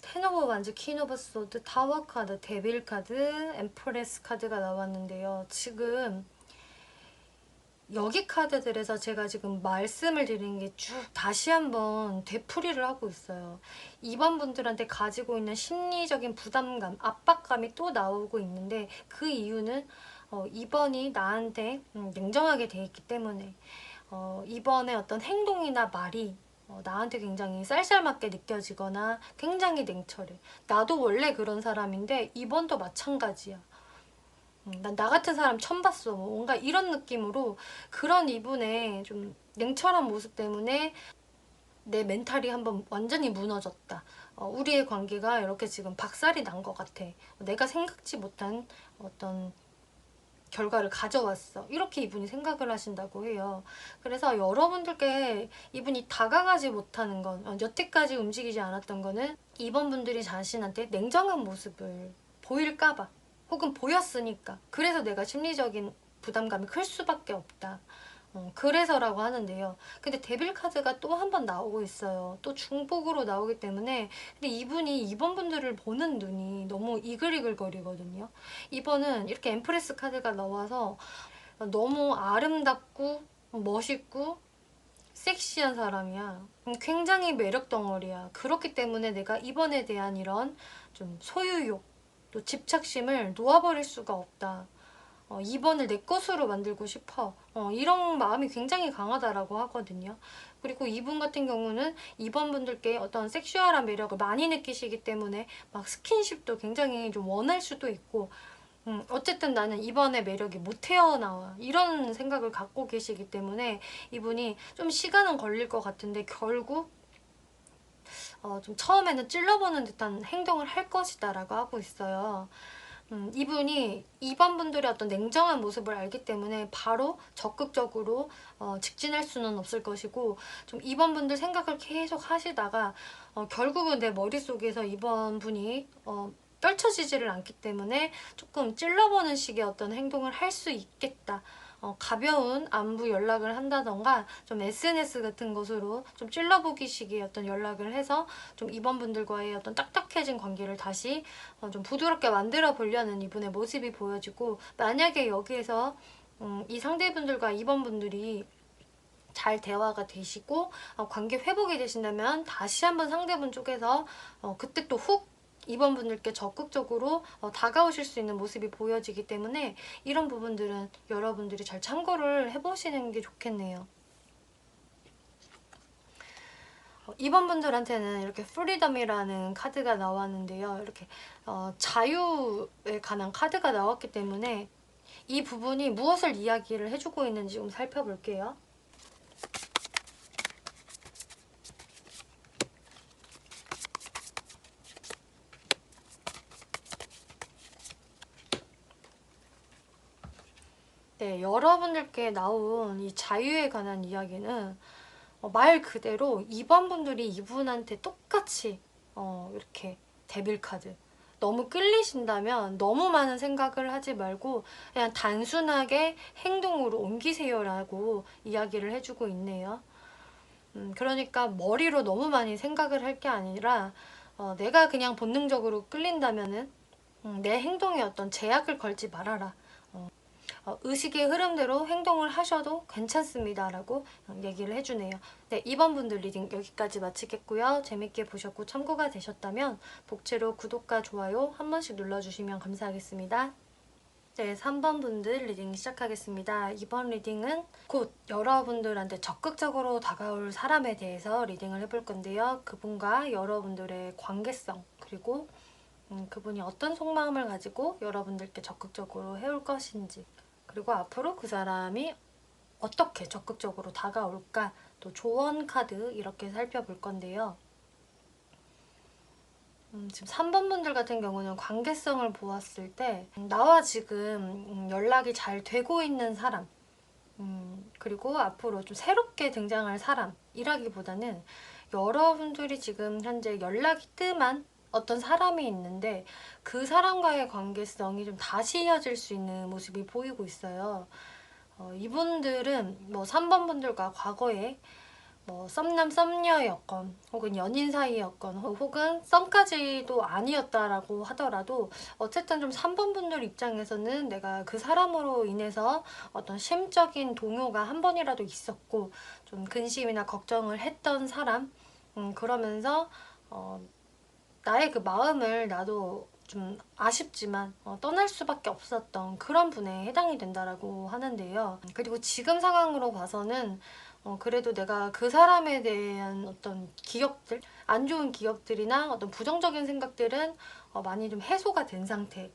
텐 오브 완즈, 퀸 오브 소드, 타워 카드, 데빌 카드, 엠프레스 카드가 나왔는데요. 지금 여기 카드들에서 제가 지금 말씀을 드리는 게 쭉 다시 한번 되풀이를 하고 있어요. 이번 분들한테 가지고 있는 심리적인 부담감, 압박감이 또 나오고 있는데 그 이유는 이번이 나한테 냉정하게 돼 있기 때문에 이번에 어떤 행동이나 말이 나한테 굉장히 쌀쌀맞게 느껴지거나 굉장히 냉철해. 나도 원래 그런 사람인데 이번도 마찬가지야. 난 나 같은 사람 처음 봤어. 뭔가 이런 느낌으로 그런 이분의 좀 냉철한 모습 때문에 내 멘탈이 한번 완전히 무너졌다. 우리의 관계가 이렇게 지금 박살이 난 것 같아. 내가 생각지 못한 어떤 결과를 가져왔어. 이렇게 이분이 생각을 하신다고 해요. 그래서 여러분들께 이분이 다가가지 못하는 건, 여태까지 움직이지 않았던 거는 이번 분들이 자신한테 냉정한 모습을 보일까봐 혹은 보였으니까 그래서 내가 심리적인 부담감이 클 수밖에 없다. 그래서라고 하는데요. 근데 데빌 카드가 또 한 번 나오고 있어요. 또 중복으로 나오기 때문에 근데 이분이 이번 분들을 보는 눈이 너무 이글이글거리거든요. 이번은 이렇게 엠프레스 카드가 나와서 너무 아름답고 멋있고 섹시한 사람이야. 굉장히 매력 덩어리야. 그렇기 때문에 내가 이번에 대한 이런 좀 소유욕, 또 집착심을 놓아버릴 수가 없다. 2번을 내 것으로 만들고 싶어. 이런 마음이 굉장히 강하다라고 하거든요. 그리고 이분 같은 경우는 2번 분들께 어떤 섹슈얼한 매력을 많이 느끼시기 때문에 막 스킨십도 굉장히 좀 원할 수도 있고 어쨌든 나는 이번에 매력이 못 태어나와 이런 생각을 갖고 계시기 때문에 이분이 좀 시간은 걸릴 것 같은데 결국 좀 처음에는 찔러보는 듯한 행동을 할 것이다 라고 하고 있어요. 이분이 2번 분들의 어떤 냉정한 모습을 알기 때문에 바로 적극적으로 직진할 수는 없을 것이고 좀 2번 분들 생각을 계속 하시다가 결국은 내 머릿속에서 2번 분이 떨쳐지지를 않기 때문에 조금 찔러보는 식의 어떤 행동을 할 수 있겠다. 가벼운 안부 연락을 한다던가 좀 SNS 같은 것으로 좀 찔러보기 식의 어떤 연락을 해서 좀 이번 분들과의 어떤 딱딱해진 관계를 다시 좀 부드럽게 만들어 보려는 이분의 모습이 보여지고 만약에 여기에서 이 상대분들과 이번 분들이 잘 대화가 되시고 관계 회복이 되신다면 다시 한번 상대분 쪽에서 그때 또 훅 이번 분들께 적극적으로 다가오실 수 있는 모습이 보여지기 때문에 이런 부분들은 여러분들이 잘 참고를 해보시는 게 좋겠네요. 이번 분들한테는 이렇게 프리덤이라는 카드가 나왔는데요. 이렇게 자유에 관한 카드가 나왔기 때문에 이 부분이 무엇을 이야기를 해주고 있는지 좀 살펴볼게요. 네, 여러분들께 나온 이 자유에 관한 이야기는 말 그대로 2번 분들이 이분한테 똑같이 이렇게 데빌 카드 너무 끌리신다면 너무 많은 생각을 하지 말고 그냥 단순하게 행동으로 옮기세요 라고 이야기를 해주고 있네요. 그러니까 머리로 너무 많이 생각을 할 게 아니라 내가 그냥 본능적으로 끌린다면은 내 행동에 어떤 제약을 걸지 말아라. 의식의 흐름대로 행동을 하셔도 괜찮습니다 라고 얘기를 해주네요. 네, 이번 분들 리딩 여기까지 마치겠고요. 재밌게 보셨고 참고가 되셨다면 복채로 구독과 좋아요 한 번씩 눌러주시면 감사하겠습니다. 네, 3번 분들 리딩 시작하겠습니다. 이번 리딩은 곧 여러분들한테 적극적으로 다가올 사람에 대해서 리딩을 해볼 건데요. 그분과 여러분들의 관계성 그리고 그분이 어떤 속마음을 가지고 여러분들께 적극적으로 해올 것인지 그리고 앞으로 그 사람이 어떻게 적극적으로 다가올까? 또 조언 카드 이렇게 살펴볼 건데요. 지금 3번 분들 같은 경우는 관계성을 보았을 때 나와 지금 연락이 잘 되고 있는 사람, 그리고 앞으로 좀 새롭게 등장할 사람이라기보다는 여러분들이 지금 현재 연락이 뜸한 어떤 사람이 있는데 그 사람과의 관계성이 좀 다시 이어질 수 있는 모습이 보이고 있어요. 이분들은 뭐 3번 분들과 과거에 뭐 썸남 썸녀였건 혹은 연인 사이였건 혹은 썸까지도 아니었다라고 하더라도 어쨌든 좀 3번 분들 입장에서는 내가 그 사람으로 인해서 어떤 심적인 동요가 한 번이라도 있었고 좀 근심이나 걱정을 했던 사람, 그러면서 나의 그 마음을 나도 좀 아쉽지만 떠날 수밖에 없었던 그런 분에 해당이 된다라고 하는데요. 그리고 지금 상황으로 봐서는 그래도 내가 그 사람에 대한 어떤 기억들, 안 좋은 기억들이나 어떤 부정적인 생각들은 많이 좀 해소가 된 상태.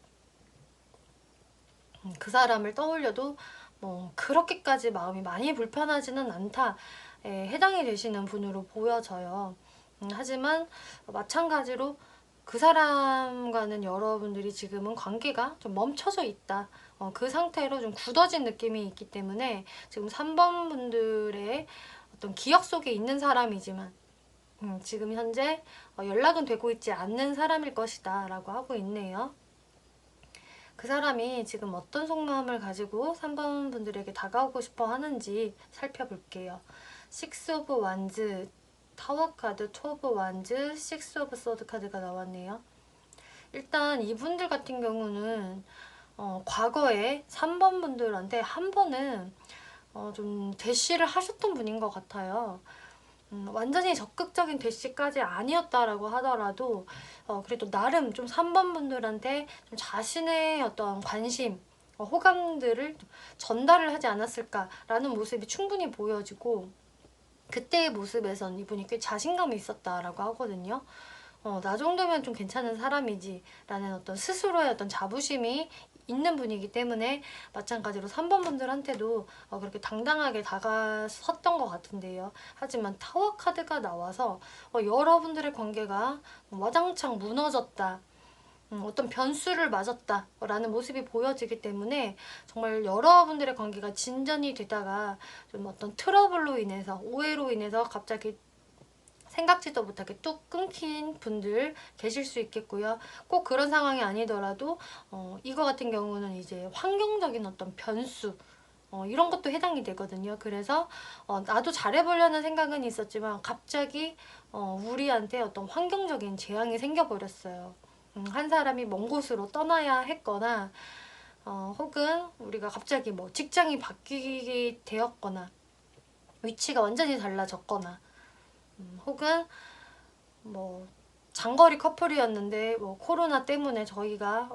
그 사람을 떠올려도 뭐 그렇게까지 마음이 많이 불편하지는 않다에 해당이 되시는 분으로 보여져요. 하지만 마찬가지로 그 사람과는 여러분들이 지금은 관계가 좀 멈춰져 있다. 그 상태로 좀 굳어진 느낌이 있기 때문에 지금 3번 분들의 어떤 기억 속에 있는 사람이지만 지금 현재 연락은 되고 있지 않는 사람일 것이다 라고 하고 있네요. 그 사람이 지금 어떤 속마음을 가지고 3번 분들에게 다가오고 싶어 하는지 살펴볼게요. 식스 오브 완즈, 타워 카드, 투 오브 완즈, 식스 오브 소드 카드가 나왔네요. 일단 이분들 같은 경우는 과거에 3번 분들한테 한 번은 좀 대시를 하셨던 분인 것 같아요. 완전히 적극적인 대시까지 아니었다라고 하더라도 그래도 나름 좀 3번 분들한테 좀 자신의 어떤 관심, 호감들을 전달을 하지 않았을까라는 모습이 충분히 보여지고 그때의 모습에선 이분이 꽤 자신감이 있었다라고 하거든요. 나 정도면 좀 괜찮은 사람이지 라는 어떤 스스로의 어떤 자부심이 있는 분이기 때문에 마찬가지로 3번 분들한테도 그렇게 당당하게 다가섰던 것 같은데요. 하지만 타워 카드가 나와서 여러분들의 관계가 와장창 무너졌다. 어떤 변수를 맞았다 라는 모습이 보여지기 때문에 정말 여러분들의 관계가 진전이 되다가 좀 어떤 트러블로 인해서 오해로 인해서 갑자기 생각지도 못하게 뚝 끊긴 분들 계실 수 있겠고요. 꼭 그런 상황이 아니더라도 이거 같은 경우는 이제 환경적인 어떤 변수 이런 것도 해당이 되거든요. 그래서 나도 잘해보려는 생각은 있었지만 갑자기 우리한테 어떤 환경적인 재앙이 생겨버렸어요. 한 사람이 먼 곳으로 떠나야 했거나 혹은 우리가 갑자기 뭐 직장이 바뀌게 되었거나 위치가 완전히 달라졌거나 혹은 뭐 장거리 커플이었는데 뭐 코로나 때문에 저희가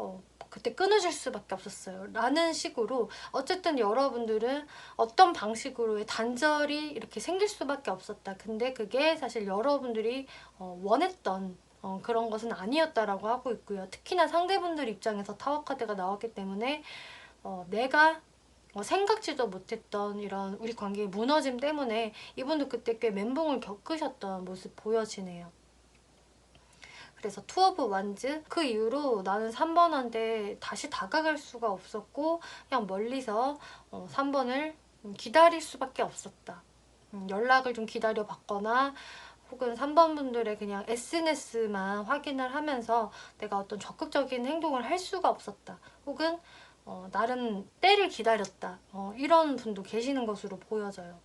그때 끊어질 수밖에 없었어요 라는 식으로 어쨌든 여러분들은 어떤 방식으로의 단절이 이렇게 생길 수밖에 없었다. 근데 그게 사실 여러분들이 원했던 그런 것은 아니었다라고 하고 있고요. 특히나 상대분들 입장에서 타워 카드가 나왔기 때문에 내가 생각지도 못했던 이런 우리 관계의 무너짐 때문에 이분도 그때 꽤 멘붕을 겪으셨던 모습 보여지네요. 그래서 투 오브 완즈 그 이후로 나는 3번한테 다시 다가갈 수가 없었고 그냥 멀리서 3번을 기다릴 수밖에 없었다. 연락을 좀 기다려 봤거나 혹은 3번 분들의 그냥 SNS만 확인을 하면서 내가 어떤 적극적인 행동을 할 수가 없었다. 혹은 나름 때를 기다렸다. 이런 분도 계시는 것으로 보여져요.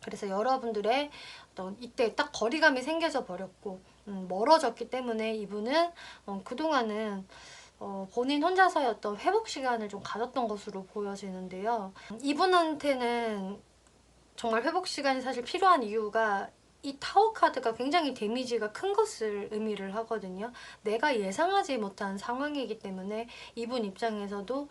그래서 여러분들의 어떤 이때 딱 거리감이 생겨져 버렸고 멀어졌기 때문에 이분은 그동안은 본인 혼자서의 어떤 회복 시간을 좀 가졌던 것으로 보여지는데요. 이분한테는 정말 회복 시간이 사실 필요한 이유가 이 타워 카드가 굉장히 데미지가 큰 것을 의미를 하거든요. 내가 예상하지 못한 상황이기 때문에 이분 입장에서도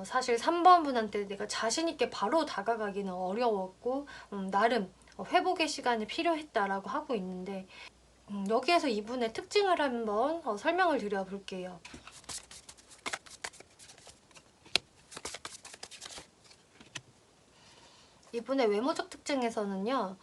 사실 3번 분한테 내가 자신 있게 바로 다가가기는 어려웠고 나름 회복의 시간이 필요했다라고 하고 있는데 여기에서 이분의 특징을 한번 설명을 드려볼게요. 이분의 외모적 특징에서는요.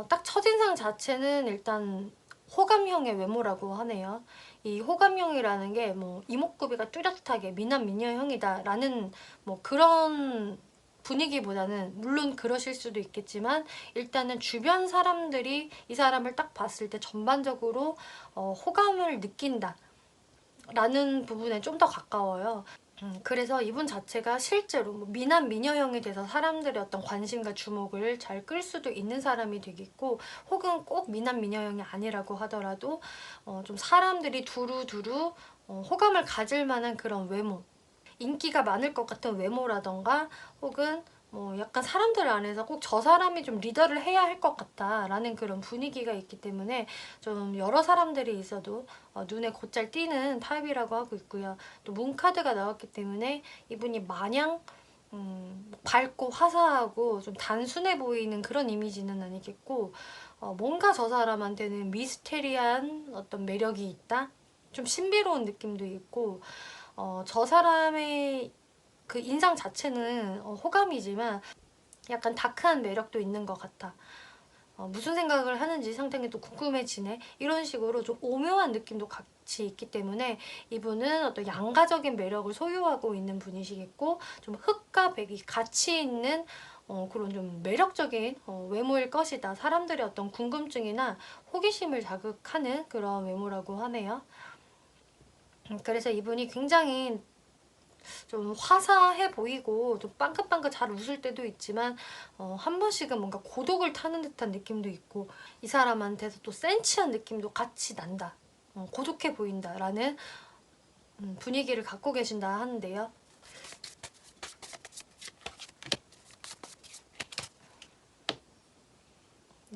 딱 첫인상 자체는 일단 호감형의 외모라고 하네요. 이 호감형이라는 게 뭐 이목구비가 뚜렷하게 미남 미녀형이다 라는 뭐 그런 분위기보다는, 물론 그러실 수도 있겠지만 일단은 주변 사람들이 이 사람을 딱 봤을 때 전반적으로 호감을 느낀다 라는 부분에 좀 더 가까워요. 그래서 이분 자체가 실제로 뭐 미남 미녀형이 돼서 사람들의 어떤 관심과 주목을 잘 끌 수도 있는 사람이 되겠고, 혹은 꼭 미남 미녀형이 아니라고 하더라도 좀 사람들이 두루두루 호감을 가질 만한 그런 외모, 인기가 많을 것 같은 외모라던가, 혹은 뭐 약간 사람들 안에서 꼭 저 사람이 좀 리더를 해야 할 것 같다라는 그런 분위기가 있기 때문에 좀 여러 사람들이 있어도 눈에 곧잘 띄는 타입이라고 하고 있고요. 또 문카드가 나왔기 때문에 이분이 마냥 밝고 화사하고 좀 단순해 보이는 그런 이미지는 아니겠고, 뭔가 저 사람한테는 미스테리한 어떤 매력이 있다? 좀 신비로운 느낌도 있고, 저 사람의 그 인상 자체는 호감이지만 약간 다크한 매력도 있는 것 같아. 무슨 생각을 하는지 상당히 또 궁금해지네. 이런 식으로 좀 오묘한 느낌도 같이 있기 때문에 이분은 어떤 양가적인 매력을 소유하고 있는 분이시겠고, 좀 흑과 백이 같이 있는 그런 좀 매력적인 외모일 것이다. 사람들의 어떤 궁금증이나 호기심을 자극하는 그런 외모라고 하네요. 그래서 이분이 굉장히 좀 화사해 보이고 좀 빵긋빵긋 잘 웃을 때도 있지만 한 번씩은 뭔가 고독을 타는 듯한 느낌도 있고, 이 사람한테서 또 센치한 느낌도 같이 난다. 고독해 보인다라는 분위기를 갖고 계신다 하는데요.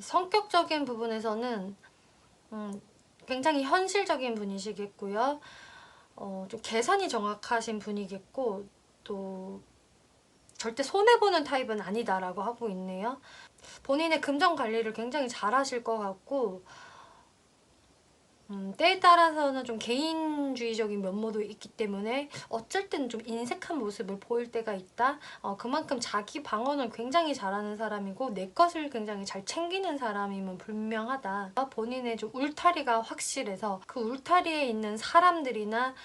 성격적인 부분에서는 굉장히 현실적인 분이시겠고요. 좀 계산이 정확하신 분이겠고, 또 절대 손해보는 타입은 아니다라고 하고 있네요. 본인의 금전 관리를 굉장히 잘 하실 것 같고, 때에 따라서는 좀 개인주의적인 면모도 있기 때문에 어쩔 때는 좀 인색한 모습을 보일 때가 있다. 그만큼 자기 방어는 굉장히 잘하는 사람이고 내 것을 굉장히 잘 챙기는 사람임은 분명하다. 본인의 좀 울타리가 확실해서 그 울타리에 있는 사람들이나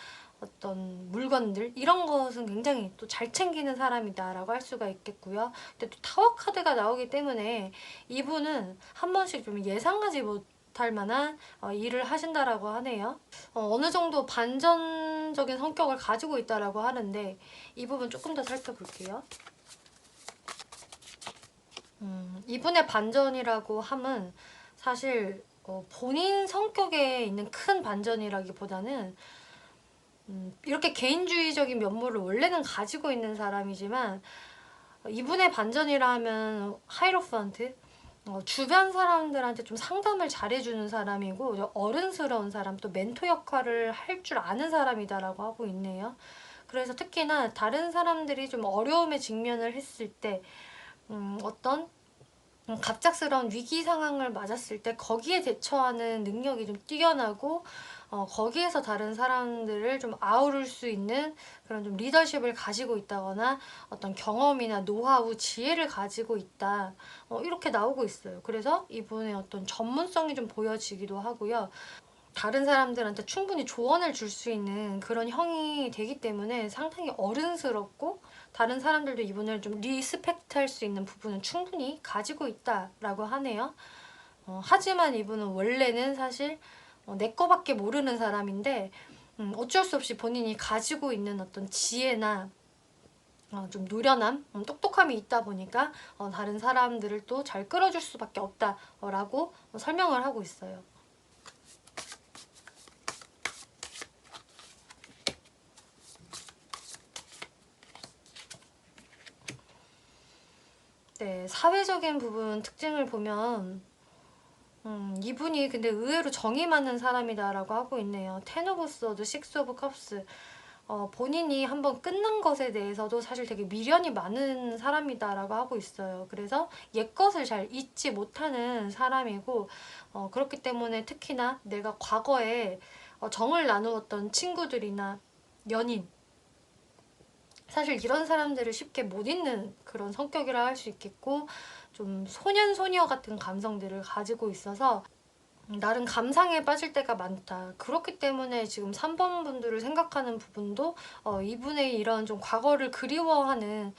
어떤 물건들 이런 것은 굉장히 또 잘 챙기는 사람이다 라고 할 수가 있겠고요. 근데 또 타워 카드가 나오기 때문에 이분은 한 번씩 좀 예상하지 못할 만한 일을 하신다라고 하네요. 어느 정도 반전적인 성격을 가지고 있다라고 하는데 이 부분 조금 더 살펴볼게요. 이분의 반전이라고 함은 사실 본인 성격에 있는 큰 반전이라기보다는 이렇게 개인주의적인 면모를 원래는 가지고 있는 사람이지만, 이분의 반전이라 하면 하이로펀트, 주변 사람들한테 좀 상담을 잘해주는 사람이고 어른스러운 사람, 또 멘토 역할을 할 줄 아는 사람이다라고 하고 있네요. 그래서 특히나 다른 사람들이 좀 어려움에 직면을 했을 때 어떤 갑작스러운 위기 상황을 맞았을 때 거기에 대처하는 능력이 좀 뛰어나고, 거기에서 다른 사람들을 좀 아우를 수 있는 그런 좀 리더십을 가지고 있다거나 어떤 경험이나 노하우, 지혜를 가지고 있다. 이렇게 나오고 있어요. 그래서 이분의 어떤 전문성이 좀 보여지기도 하고요. 다른 사람들한테 충분히 조언을 줄 수 있는 그런 형이 되기 때문에 상당히 어른스럽고, 다른 사람들도 이분을 좀 리스펙트 할 수 있는 부분은 충분히 가지고 있다라고 하네요. 하지만 이분은 원래는 사실 내 거밖에 모르는 사람인데, 어쩔 수 없이 본인이 가지고 있는 어떤 지혜나 좀 노련함, 똑똑함이 있다 보니까 다른 사람들을 또 잘 끌어줄 수밖에 없다라고 설명을 하고 있어요. 네, 사회적인 부분 특징을 보면 이분이 근데 의외로 정이 많은 사람이다라고 하고 있네요. 텐 오브 소드, 식스 오브 컵스. 본인이 한번 끝난 것에 대해서도 사실 되게 미련이 많은 사람이다라고 하고 있어요. 그래서 옛 것을 잘 잊지 못하는 사람이고, 그렇기 때문에 특히나 내가 과거에 정을 나누었던 친구들이나 연인, 사실 이런 사람들을 쉽게 못 잊는 그런 성격이라 할 수 있겠고, 좀 소년소녀 같은 감성들을 가지고 있어서 나름 감상에 빠질 때가 많다. 그렇기 때문에 지금 3번 분들을 생각하는 부분도 이분의 이런 좀 과거를 그리워하는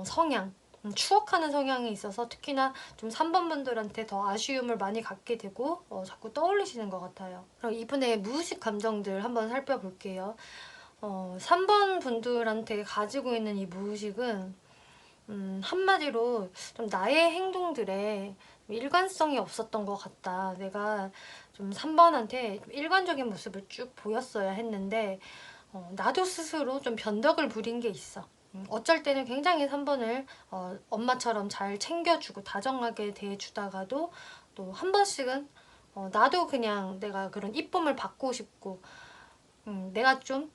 성향, 추억하는 성향이 있어서 특히나 좀 3번 분들한테 더 아쉬움을 많이 갖게 되고 자꾸 떠올리시는 것 같아요. 그럼 이분의 무의식 감정들 한번 살펴볼게요. 3번 분들한테 가지고 있는 이 무의식은 한마디로 좀 나의 행동들에 일관성이 없었던 것 같다. 내가 좀 3번한테 일관적인 모습을 쭉 보였어야 했는데 나도 스스로 좀 변덕을 부린 게 있어. 어쩔 때는 굉장히 3번을 엄마처럼 잘 챙겨주고 다정하게 대해주다가도 또 한 번씩은 나도 그냥 내가 그런 이쁨을 받고 싶고 내가 좀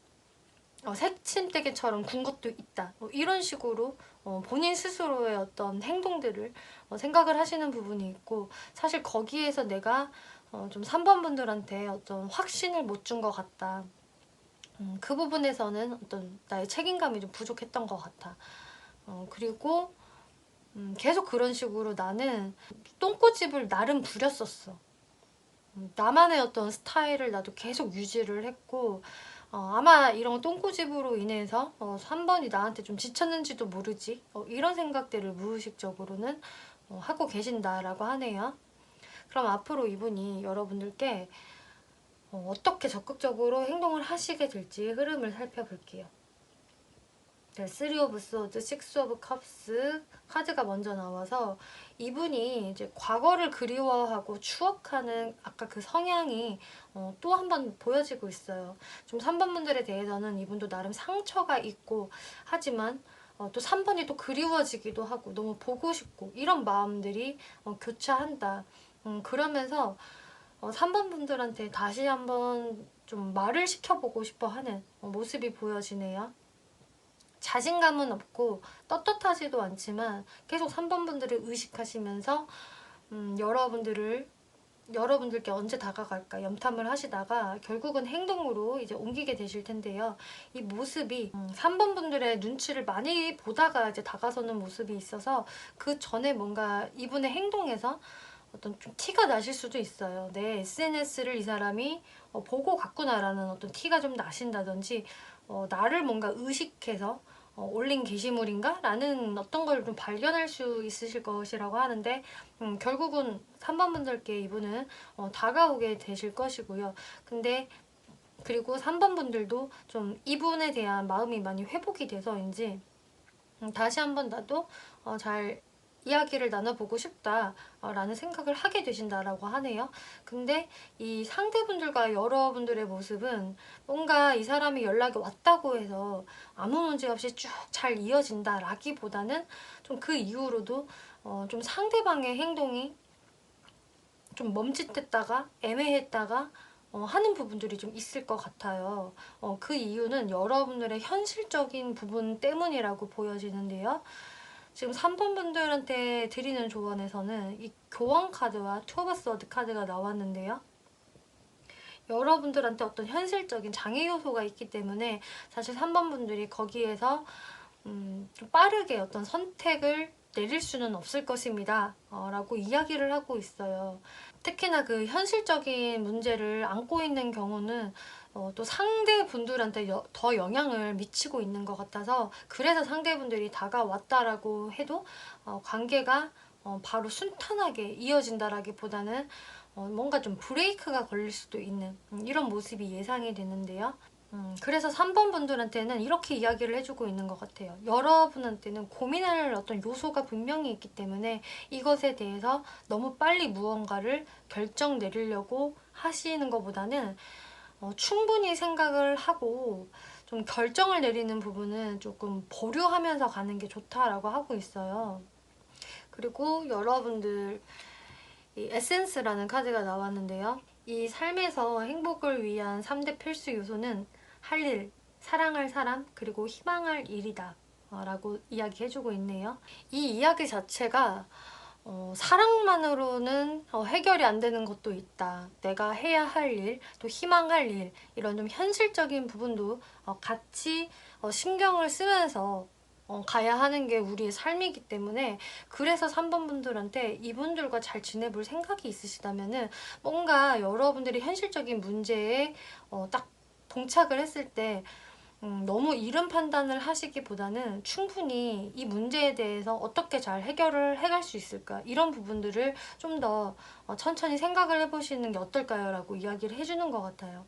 새침대기처럼 군 것도 있다. 이런 식으로 본인 스스로의 어떤 행동들을 생각을 하시는 부분이 있고, 사실 거기에서 내가 좀 3번 분들한테 어떤 확신을 못 준 것 같다. 그 부분에서는 어떤 나의 책임감이 좀 부족했던 것 같아. 그리고 계속 그런 식으로 나는 똥꼬집을 나름 부렸었어. 나만의 어떤 스타일을 나도 계속 유지를 했고, 아마 이런 똥꼬집으로 인해서 3번이 나한테 좀 지쳤는지도 모르지, 이런 생각들을 무의식적으로는 하고 계신다라고 하네요. 그럼 앞으로 이분이 여러분들께 어떻게 적극적으로 행동을 하시게 될지 흐름을 살펴볼게요. 네, 3 오브 소드, 6 오브 컵스 카드가 먼저 나와서 이분이 이제 과거를 그리워하고 추억하는 아까 그 성향이 또 한 번 보여지고 있어요. 좀 3번 분들에 대해서는 이분도 나름 상처가 있고, 하지만 또 3번이 또 그리워지기도 하고 너무 보고 싶고 이런 마음들이 교차한다. 그러면서 3번 분들한테 다시 한번 좀 말을 시켜보고 싶어 하는 모습이 보여지네요. 자신감은 없고 떳떳하지도 않지만 계속 3번 분들을 의식하시면서 여러분들께 언제 다가갈까 염탐을 하시다가 결국은 행동으로 이제 옮기게 되실 텐데요. 이 모습이 3번 분들의 눈치를 많이 보다가 이제 다가서는 모습이 있어서 그 전에 뭔가 이분의 행동에서 어떤 좀 티가 나실 수도 있어요. 내 SNS를 이 사람이 보고 갔구나라는 어떤 티가 좀 나신다든지, 나를 뭔가 의식해서 올린 게시물인가? 라는 어떤 걸 좀 발견할 수 있으실 것이라고 하는데, 결국은 3번 분들께 이분은 다가오게 되실 것이고요. 근데 그리고 3번 분들도 좀 이분에 대한 마음이 많이 회복이 돼서인지 다시 한번 나도 잘 이야기를 나눠보고 싶다라는 생각을 하게 되신다라고 하네요. 근데 이 상대분들과 여러분들의 모습은 뭔가 이 사람이 연락이 왔다고 해서 아무 문제 없이 쭉 잘 이어진다라기보다는 좀 그 이후로도 좀 상대방의 행동이 좀 멈칫했다가 애매했다가 하는 부분들이 좀 있을 것 같아요. 그 이유는 여러분들의 현실적인 부분 때문이라고 보여지는데요. 지금 3번 분들한테 드리는 조언에서는 이 교환 카드와 투 오브 서드 카드가 나왔는데요. 여러분들한테 어떤 현실적인 장애 요소가 있기 때문에 사실 3번 분들이 거기에서 좀 빠르게 어떤 선택을 내릴 수는 없을 것입니다. 라고 이야기를 하고 있어요. 특히나 그 현실적인 문제를 안고 있는 경우는 또 상대분들한테 더 영향을 미치고 있는 것 같아서, 그래서 상대분들이 다가왔다라고 해도 관계가 바로 순탄하게 이어진다라기보다는 뭔가 좀 브레이크가 걸릴 수도 있는 이런 모습이 예상이 되는데요. 그래서 3번 분들한테는 이렇게 이야기를 해주고 있는 것 같아요. 여러분한테는 고민할 어떤 요소가 분명히 있기 때문에 이것에 대해서 너무 빨리 무언가를 결정 내리려고 하시는 것보다는 충분히 생각을 하고 좀 결정을 내리는 부분은 조금 보류하면서 가는 게 좋다라고 하고 있어요. 그리고 여러분들 이 에센스라는 카드가 나왔는데요. 이 삶에서 행복을 위한 3대 필수 요소는 할 일, 사랑할 사람, 그리고 희망할 일이다 라고 이야기해주고 있네요. 이 이야기 자체가 사랑만으로는 해결이 안 되는 것도 있다. 내가 해야 할 일, 또 희망할 일, 이런 좀 현실적인 부분도 같이 신경을 쓰면서 가야 하는 게 우리의 삶이기 때문에, 그래서 3번 분들한테 이분들과 잘 지내볼 생각이 있으시다면은 뭔가 여러분들이 현실적인 문제에 딱 동착을 했을 때 너무 이른 판단을 하시기보다는 충분히 이 문제에 대해서 어떻게 잘 해결을 해갈 수 있을까, 이런 부분들을 좀 더 천천히 생각을 해보시는 게 어떨까요? 라고 이야기를 해주는 것 같아요.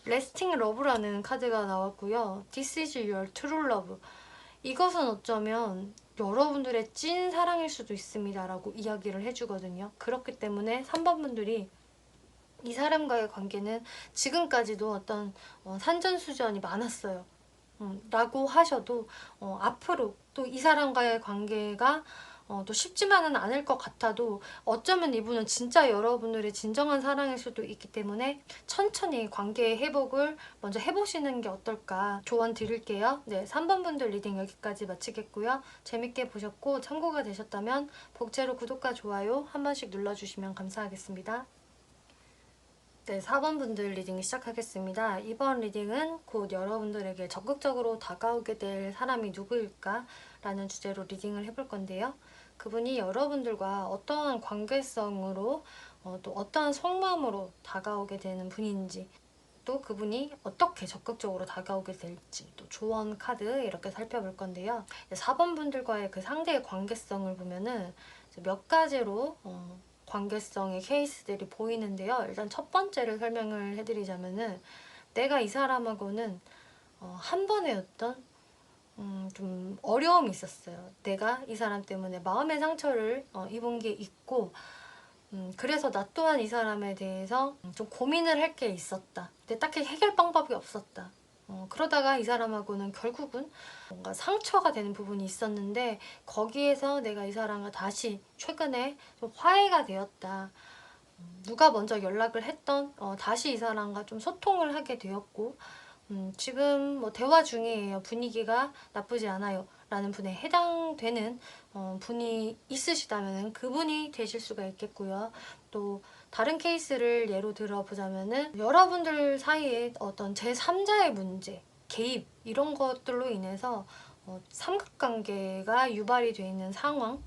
Lasting Love라는 카드가 나왔고요. This is your true love. 이것은 어쩌면 여러분들의 찐 사랑일 수도 있습니다 라고 이야기를 해주거든요. 그렇기 때문에 3번 분들이 이 사람과의 관계는 지금까지도 어떤 산전수전이 많았어요. 라고 하셔도 앞으로 또 이 사람과의 관계가 또 쉽지만은 않을 것 같아도, 어쩌면 이분은 진짜 여러분들의 진정한 사랑일 수도 있기 때문에 천천히 관계의 회복을 먼저 해보시는 게 어떨까 조언 드릴게요. 네, 3번 분들 리딩 여기까지 마치겠고요. 재밌게 보셨고 참고가 되셨다면 복제로 구독과 좋아요 한 번씩 눌러주시면 감사하겠습니다. 네, 4번 분들 리딩 시작하겠습니다. 이번 리딩은 곧 여러분들에게 적극적으로 다가오게 될 사람이 누구일까? 라는 주제로 리딩을 해볼 건데요. 그분이 여러분들과 어떠한 관계성으로 또 어떠한 속마음으로 다가오게 되는 분인지, 또 그분이 어떻게 적극적으로 다가오게 될지, 또 조언 카드 이렇게 살펴볼 건데요. 4번 분들과의 그 상대의 관계성을 보면은 몇 가지로 관계성의 케이스들이 보이는데요. 일단 첫 번째를 설명을 해드리자면은, 내가 이 사람하고는 한 번의 어떤 좀 어려움이 있었어요. 내가 이 사람 때문에 마음의 상처를 입은 게 있고, 그래서 나 또한 이 사람에 대해서 좀 고민을 할 게 있었다. 근데 딱히 해결 방법이 없었다. 그러다가 이 사람하고는 결국은 뭔가 상처가 되는 부분이 있었는데, 거기에서 내가 이 사람과 다시 최근에 좀 화해가 되었다. 누가 먼저 연락을 했던 다시 이 사람과 좀 소통을 하게 되었고, 지금 뭐 대화 중이에요. 분위기가 나쁘지 않아요. 라는 분에 해당되는 분이 있으시다면 그분이 되실 수가 있겠고요. 또 다른 케이스를 예로 들어보자면은, 여러분들 사이에 어떤 제3자의 문제, 개입 이런 것들로 인해서 삼각관계가 유발이 되어 있는 상황,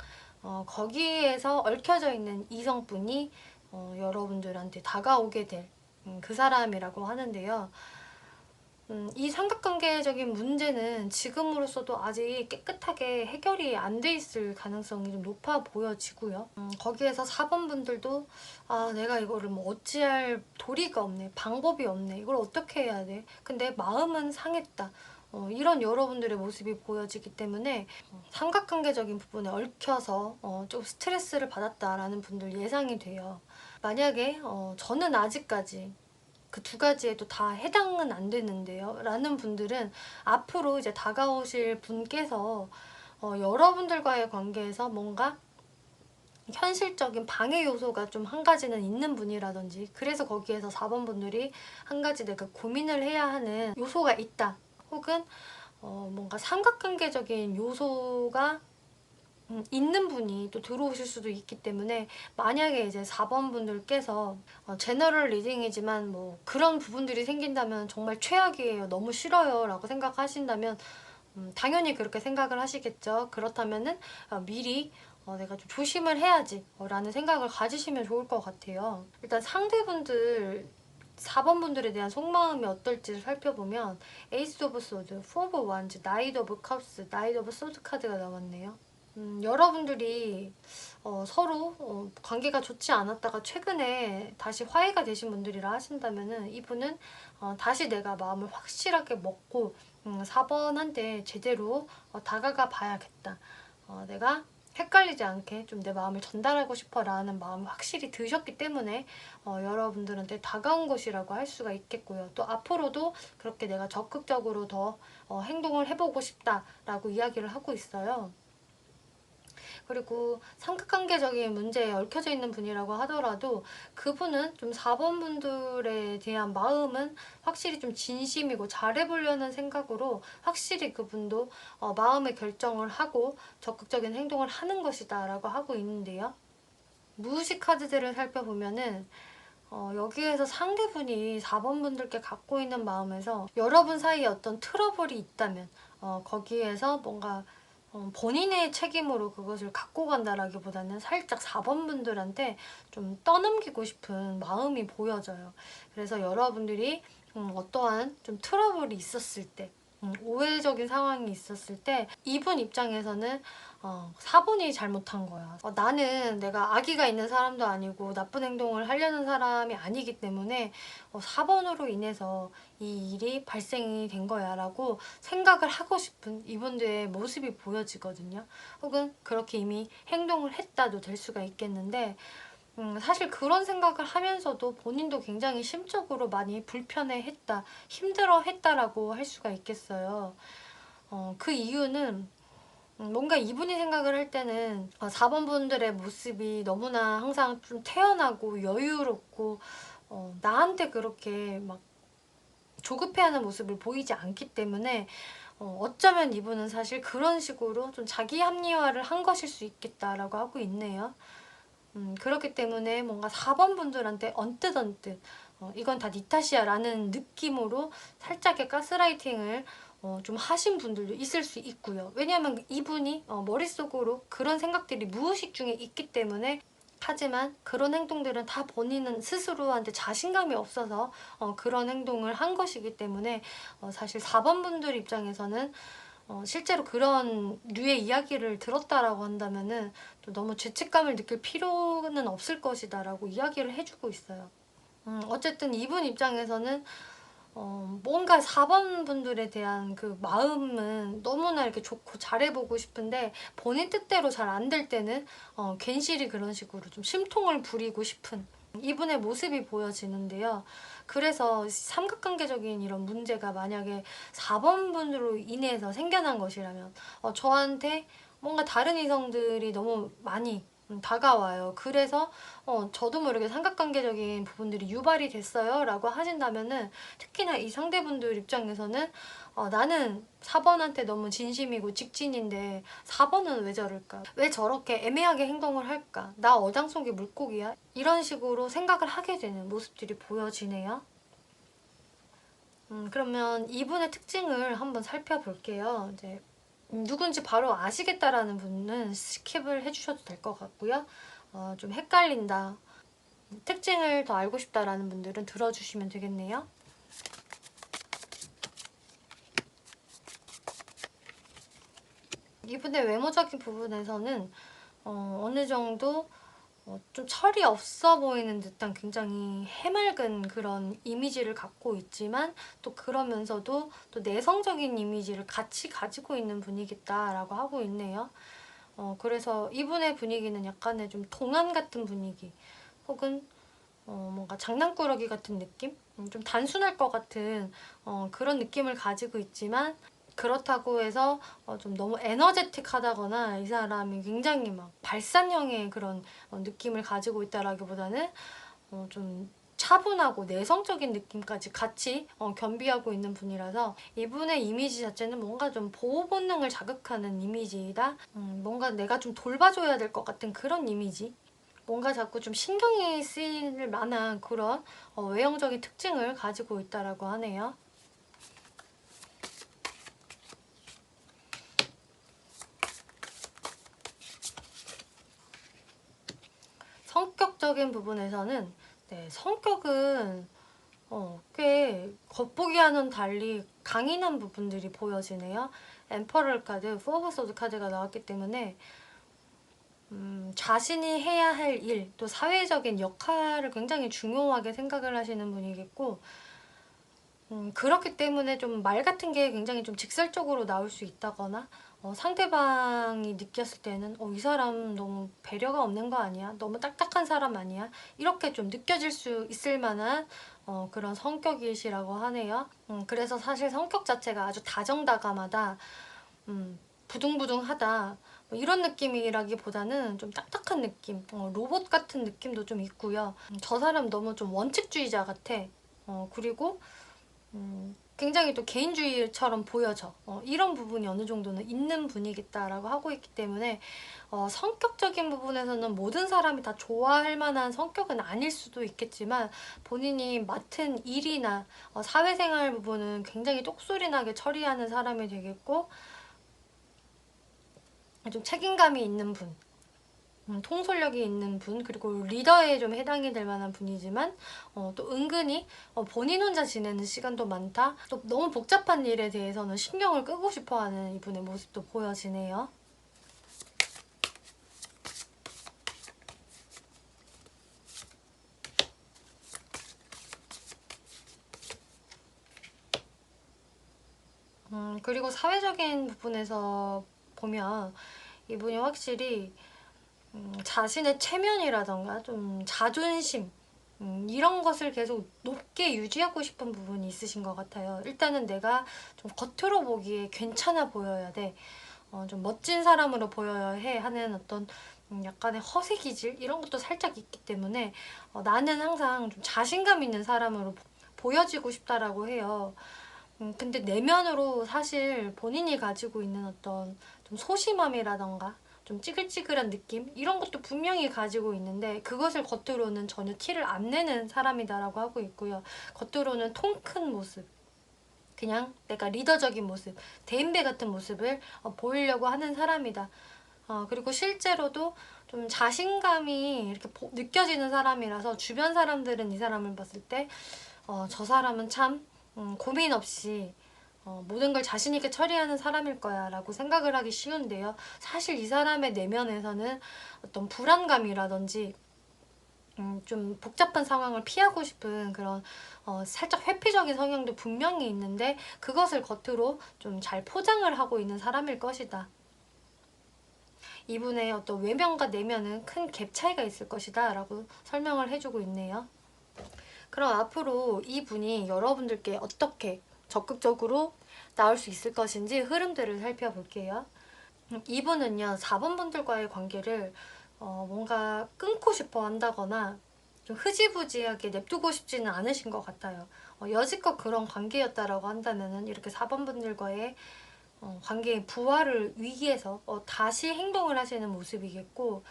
거기에서 얽혀져 있는 이성분이 여러분들한테 다가오게 될 그 사람이라고 하는데요. 이 삼각관계적인 문제는 지금으로서도 아직 깨끗하게 해결이 안 돼 있을 가능성이 좀 높아 보여지고요. 거기에서 4번 분들도 내가 이거를 뭐 어찌할 도리가 없네, 방법이 없네, 이걸 어떻게 해야 돼, 근데 마음은 상했다, 이런 여러분들의 모습이 보여지기 때문에 삼각관계적인 부분에 얽혀서 좀 스트레스를 받았다라는 분들 예상이 돼요. 만약에 저는 아직까지 그 두 가지에도 다 해당은 안 되는데요 라는 분들은, 앞으로 이제 다가오실 분께서 여러분들과의 관계에서 뭔가 현실적인 방해 요소가 좀 한 가지는 있는 분이라든지, 그래서 거기에서 4번 분들이 한 가지 내가 고민을 해야 하는 요소가 있다, 혹은 뭔가 삼각관계적인 요소가 있는 분이 또 들어오실 수도 있기 때문에, 만약에 이제 4번 분들께서 제너럴 리딩이지만 뭐 그런 부분들이 생긴다면 정말 최악이에요, 너무 싫어요 라고 생각하신다면 당연히 그렇게 생각을 하시겠죠. 그렇다면은 미리 내가 좀 조심을 해야지 라는 생각을 가지시면 좋을 것 같아요. 일단 상대분들 4번 분들에 대한 속마음이 어떨지를 살펴보면, 에이스 오브 소드, 포 오브 완즈, 나이트 오브 컵스, 나이트 오브 소드 카드가 나왔네요. 여러분들이 서로 관계가 좋지 않았다가 최근에 다시 화해가 되신 분들이라 하신다면은, 이분은 다시 내가 마음을 확실하게 먹고 4번한테 제대로 다가가 봐야겠다. 내가 헷갈리지 않게 좀 내 마음을 전달하고 싶어 라는 마음이 확실히 드셨기 때문에 여러분들한테 다가온 것이라고 할 수가 있겠고요. 또 앞으로도 그렇게 내가 적극적으로 더 행동을 해보고 싶다 라고 이야기를 하고 있어요. 그리고 삼각관계적인 문제에 얽혀져 있는 분이라고 하더라도 그분은 좀 4번 분들에 대한 마음은 확실히 좀 진심이고 잘해보려는 생각으로 확실히 그분도 마음의 결정을 하고 적극적인 행동을 하는 것이다 라고 하고 있는데요. 무의식 카드들을 살펴보면은 여기에서 상대분이 4번 분들께 갖고 있는 마음에서 여러분 사이에 어떤 트러블이 있다면 거기에서 뭔가 본인의 책임으로 그것을 갖고 간다라기보다는 살짝 4번 분들한테 좀 떠넘기고 싶은 마음이 보여져요. 그래서 여러분들이 어떠한 좀 트러블이 있었을 때 오해적인 상황이 있었을 때 이분 입장에서는 4번이 잘못한 거야. 나는 내가 악의가 있는 사람도 아니고 나쁜 행동을 하려는 사람이 아니기 때문에 4번으로 인해서 이 일이 발생이 된 거야 라고 생각을 하고 싶은 이분들의 모습이 보여지거든요. 혹은 그렇게 이미 행동을 했다도 될 수가 있겠는데 사실 그런 생각을 하면서도 본인도 굉장히 심적으로 많이 불편해했다, 힘들어했다라고 할 수가 있겠어요. 그 이유는 뭔가 이분이 생각을 할 때는 4번 분들의 모습이 너무나 항상 좀 태연하고 여유롭고 나한테 그렇게 막 조급해하는 모습을 보이지 않기 때문에 어쩌면 이분은 사실 그런 식으로 좀 자기 합리화를 한 것일 수 있겠다라고 하고 있네요. 그렇기 때문에 뭔가 4번 분들한테 언뜻 이건 다 네 탓이야 라는 느낌으로 살짝의 가스라이팅을 좀 하신 분들도 있을 수 있고요. 왜냐하면 이분이 머릿속으로 그런 생각들이 무의식 중에 있기 때문에 하지만 그런 행동들은 다 본인은 스스로한테 자신감이 없어서 그런 행동을 한 것이기 때문에 사실 4번 분들 입장에서는 실제로 그런 류의 이야기를 들었다라고 한다면은 또 너무 죄책감을 느낄 필요는 없을 것이다 라고 이야기를 해주고 있어요. 어쨌든 이분 입장에서는 뭔가 4번 분들에 대한 그 마음은 너무나 이렇게 좋고 잘해보고 싶은데 본인 뜻대로 잘 안 될 때는 괜시리 그런 식으로 좀 심통을 부리고 싶은 이분의 모습이 보여지는데요. 그래서 삼각관계적인 이런 문제가 만약에 4번 분으로 인해서 생겨난 것이라면 저한테 뭔가 다른 이성들이 너무 많이 다가와요. 그래서 저도 모르게 삼각관계적인 부분들이 유발이 됐어요 라고 하신다면은 특히나 이 상대분들 입장에서는 나는 4번한테 너무 진심이고 직진인데 4번은 왜 저럴까? 왜 저렇게 애매하게 행동을 할까? 나 어장 속의 물고기야? 이런 식으로 생각을 하게 되는 모습들이 보여지네요. 그러면 이분의 특징을 한번 살펴볼게요. 이제 누군지 바로 아시겠다라는 분은 스킵을 해주셔도 될 것 같고요. 좀 헷갈린다, 특징을 더 알고 싶다라는 분들은 들어주시면 되겠네요. 이분의 외모적인 부분에서는 어느 정도 좀 철이 없어 보이는 듯한 굉장히 해맑은 그런 이미지를 갖고 있지만 또 그러면서도 또 내성적인 이미지를 같이 가지고 있는 분이겠다라고 하고 있네요. 그래서 이분의 분위기는 약간의 좀 동안 같은 분위기 혹은 뭔가 장난꾸러기 같은 느낌? 좀 단순할 것 같은 그런 느낌을 가지고 있지만 그렇다고 해서 좀 너무 에너제틱하다거나 이 사람이 굉장히 막 발산형의 그런 느낌을 가지고 있다라기보다는 좀 차분하고 내성적인 느낌까지 같이 겸비하고 있는 분이라서 이분의 이미지 자체는 뭔가 좀 보호 본능을 자극하는 이미지이다. 뭔가 내가 좀 돌봐줘야 될 것 같은 그런 이미지. 뭔가 자꾸 좀 신경이 쓰일 만한 그런 외형적인 특징을 가지고 있다라고 하네요. 성격적인 부분에서는 성격은 꽤 겉보기와는 달리 강인한 부분들이 보여지네요. 엠퍼럴 카드, 포 오브 소드 카드가 나왔기 때문에 자신이 해야 할 일, 또 사회적인 역할을 굉장히 중요하게 생각을 하시는 분이겠고 그렇기 때문에 좀 말 같은 게 굉장히 좀 직설적으로 나올 수 있다거나 상대방이 느꼈을 때는 이 사람 너무 배려가 없는 거 아니야? 너무 딱딱한 사람 아니야? 이렇게 좀 느껴질 수 있을 만한 그런 성격이시라고 하네요. 그래서 사실 성격 자체가 아주 다정다감하다, 부둥부둥하다, 이런 느낌이라기보다는 좀 딱딱한 느낌, 로봇 같은 느낌도 좀 있고요. 저 사람 너무 좀 원칙주의자 같아. 그리고 굉장히 또 개인주의처럼 보여져. 이런 부분이 어느 정도는 있는 분이겠다라고 하고 있기 때문에 성격적인 부분에서는 모든 사람이 다 좋아할 만한 성격은 아닐 수도 있겠지만 본인이 맡은 일이나 사회생활 부분은 굉장히 똑소리나게 처리하는 사람이 되겠고 좀 책임감이 있는 분, 통솔력이 있는 분, 그리고 리더에 좀 해당이 될 만한 분이지만 또 은근히 본인 혼자 지내는 시간도 많다. 또 너무 복잡한 일에 대해서는 신경을 끄고 싶어하는 이분의 모습도 보여지네요. 그리고 사회적인 부분에서 보면 이분이 확실히 자신의 체면이라던가 좀 자존심 이런 것을 계속 높게 유지하고 싶은 부분이 있으신 것 같아요. 일단은 내가 좀 겉으로 보기에 괜찮아 보여야 돼. 좀 멋진 사람으로 보여야 해 하는 어떤 약간의 허세 기질 이런 것도 살짝 있기 때문에 나는 항상 좀 자신감 있는 사람으로 보여지고 싶다라고 해요. 근데 내면으로 사실 본인이 가지고 있는 어떤 좀 소심함이라던가 좀 찌글찌글한 느낌 이런 것도 분명히 가지고 있는데 그것을 겉으로는 전혀 티를 안 내는 사람이다라고 하고 있고요. 겉으로는 통 큰 모습, 그냥 내가 리더적인 모습, 대인배 같은 모습을 보이려고 하는 사람이다. 그리고 실제로도 좀 자신감이 이렇게 느껴지는 사람이라서 주변 사람들은 이 사람을 봤을 때 저 사람은 참 고민 없이 모든 걸 자신 있게 처리하는 사람일 거야 라고 생각을 하기 쉬운데요. 사실 이 사람의 내면에서는 어떤 불안감이라든지 좀 복잡한 상황을 피하고 싶은 그런 살짝 회피적인 성향도 분명히 있는데 그것을 겉으로 좀 잘 포장을 하고 있는 사람일 것이다. 이분의 어떤 외면과 내면은 큰 갭 차이가 있을 것이다 라고 설명을 해주고 있네요. 그럼 앞으로 이분이 여러분들께 어떻게 적극적으로 나올 수 있을 것인지 흐름들을 살펴볼게요. 이분은요 4번 분들과의 관계를 뭔가 끊고 싶어 한다거나 좀 흐지부지하게 냅두고 싶지는 않으신 것 같아요. 여지껏 그런 관계였다라고 한다면은 이렇게 4번 분들과의 관계의 부활을 위해서 다시 행동을 하시는 모습이겠고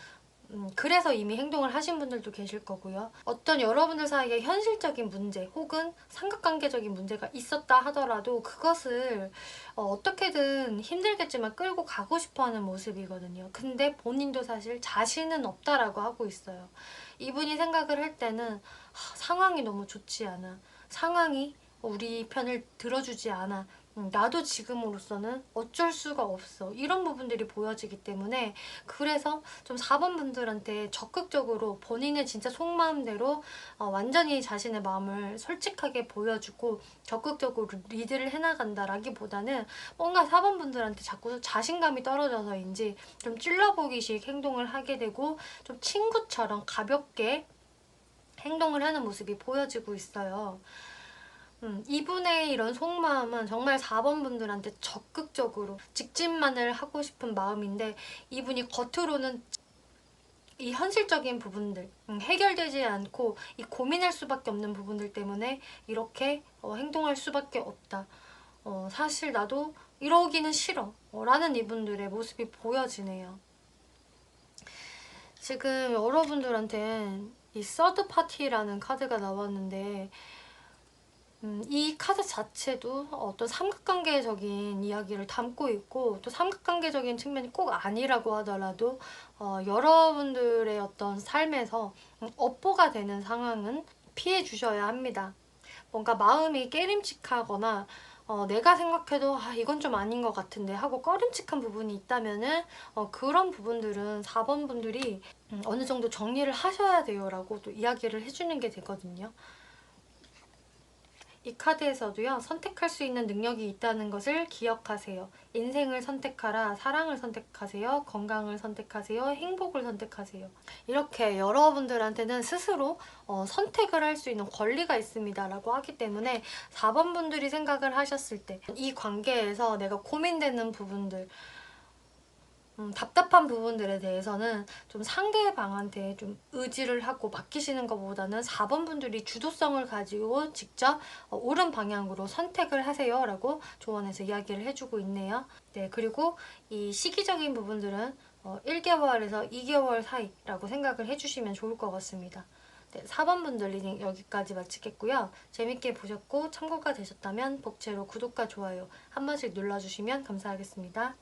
그래서 이미 행동을 하신 분들도 계실 거고요. 어떤 여러분들 사이에 현실적인 문제 혹은 삼각관계적인 문제가 있었다 하더라도 그것을 어떻게든 힘들겠지만 끌고 가고 싶어하는 모습이거든요. 근데 본인도 사실 자신은 없다라고 하고 있어요. 이분이 생각을 할 때는 상황이 너무 좋지 않아. 상황이 우리 편을 들어주지 않아. 나도 지금으로서는 어쩔 수가 없어. 이런 부분들이 보여지기 때문에 그래서 좀 4번 분들한테 적극적으로 본인의 진짜 속마음대로 완전히 자신의 마음을 솔직하게 보여주고 적극적으로 리드를 해나간다라기보다는 뭔가 4번 분들한테 자꾸 자신감이 떨어져서인지 좀 찔러보기식 행동을 하게 되고 좀 친구처럼 가볍게 행동을 하는 모습이 보여지고 있어요. 이분의 이런 속마음은 정말 4번 분들한테 적극적으로 직진만을 하고 싶은 마음인데 이분이 겉으로는 이 현실적인 부분들 해결되지 않고 이 고민할 수밖에 없는 부분들 때문에 이렇게 행동할 수밖에 없다. 사실 나도 이러기는 싫어 라는 이분들의 모습이 보여지네요. 지금 여러분들한테 이 서드 파티라는 카드가 나왔는데 이 카드 자체도 어떤 삼각관계적인 이야기를 담고 있고 또 삼각관계적인 측면이 꼭 아니라고 하더라도 여러분들의 어떤 삶에서 업보가 되는 상황은 피해 주셔야 합니다. 뭔가 마음이 깨림칙하거나 내가 생각해도 이건 좀 아닌 것 같은데 하고 꺼림칙한 부분이 있다면은 그런 부분들은 4번 분들이 어느 정도 정리를 하셔야 돼요 라고 또 이야기를 해주는 게 되거든요. 이 카드에서도요, 선택할 수 있는 능력이 있다는 것을 기억하세요. 인생을 선택하라, 사랑을 선택하세요, 건강을 선택하세요, 행복을 선택하세요. 이렇게 여러분들한테는 스스로 선택을 할 수 있는 권리가 있습니다 라고 하기 때문에 4번 분들이 생각을 하셨을 때 이 관계에서 내가 고민되는 부분들 답답한 부분들에 대해서는 좀 상대방한테 좀 의지를 하고 맡기시는 것보다는 4번 분들이 주도성을 가지고 직접 옳은 방향으로 선택을 하세요 라고 조언해서 이야기를 해주고 있네요. 네, 그리고 이 시기적인 부분들은 1개월에서 2개월 사이라고 생각을 해주시면 좋을 것 같습니다. 네, 4번 분들 리딩 여기까지 마치겠고요. 재밌게 보셨고 참고가 되셨다면 복채로 구독과 좋아요 한 번씩 눌러주시면 감사하겠습니다.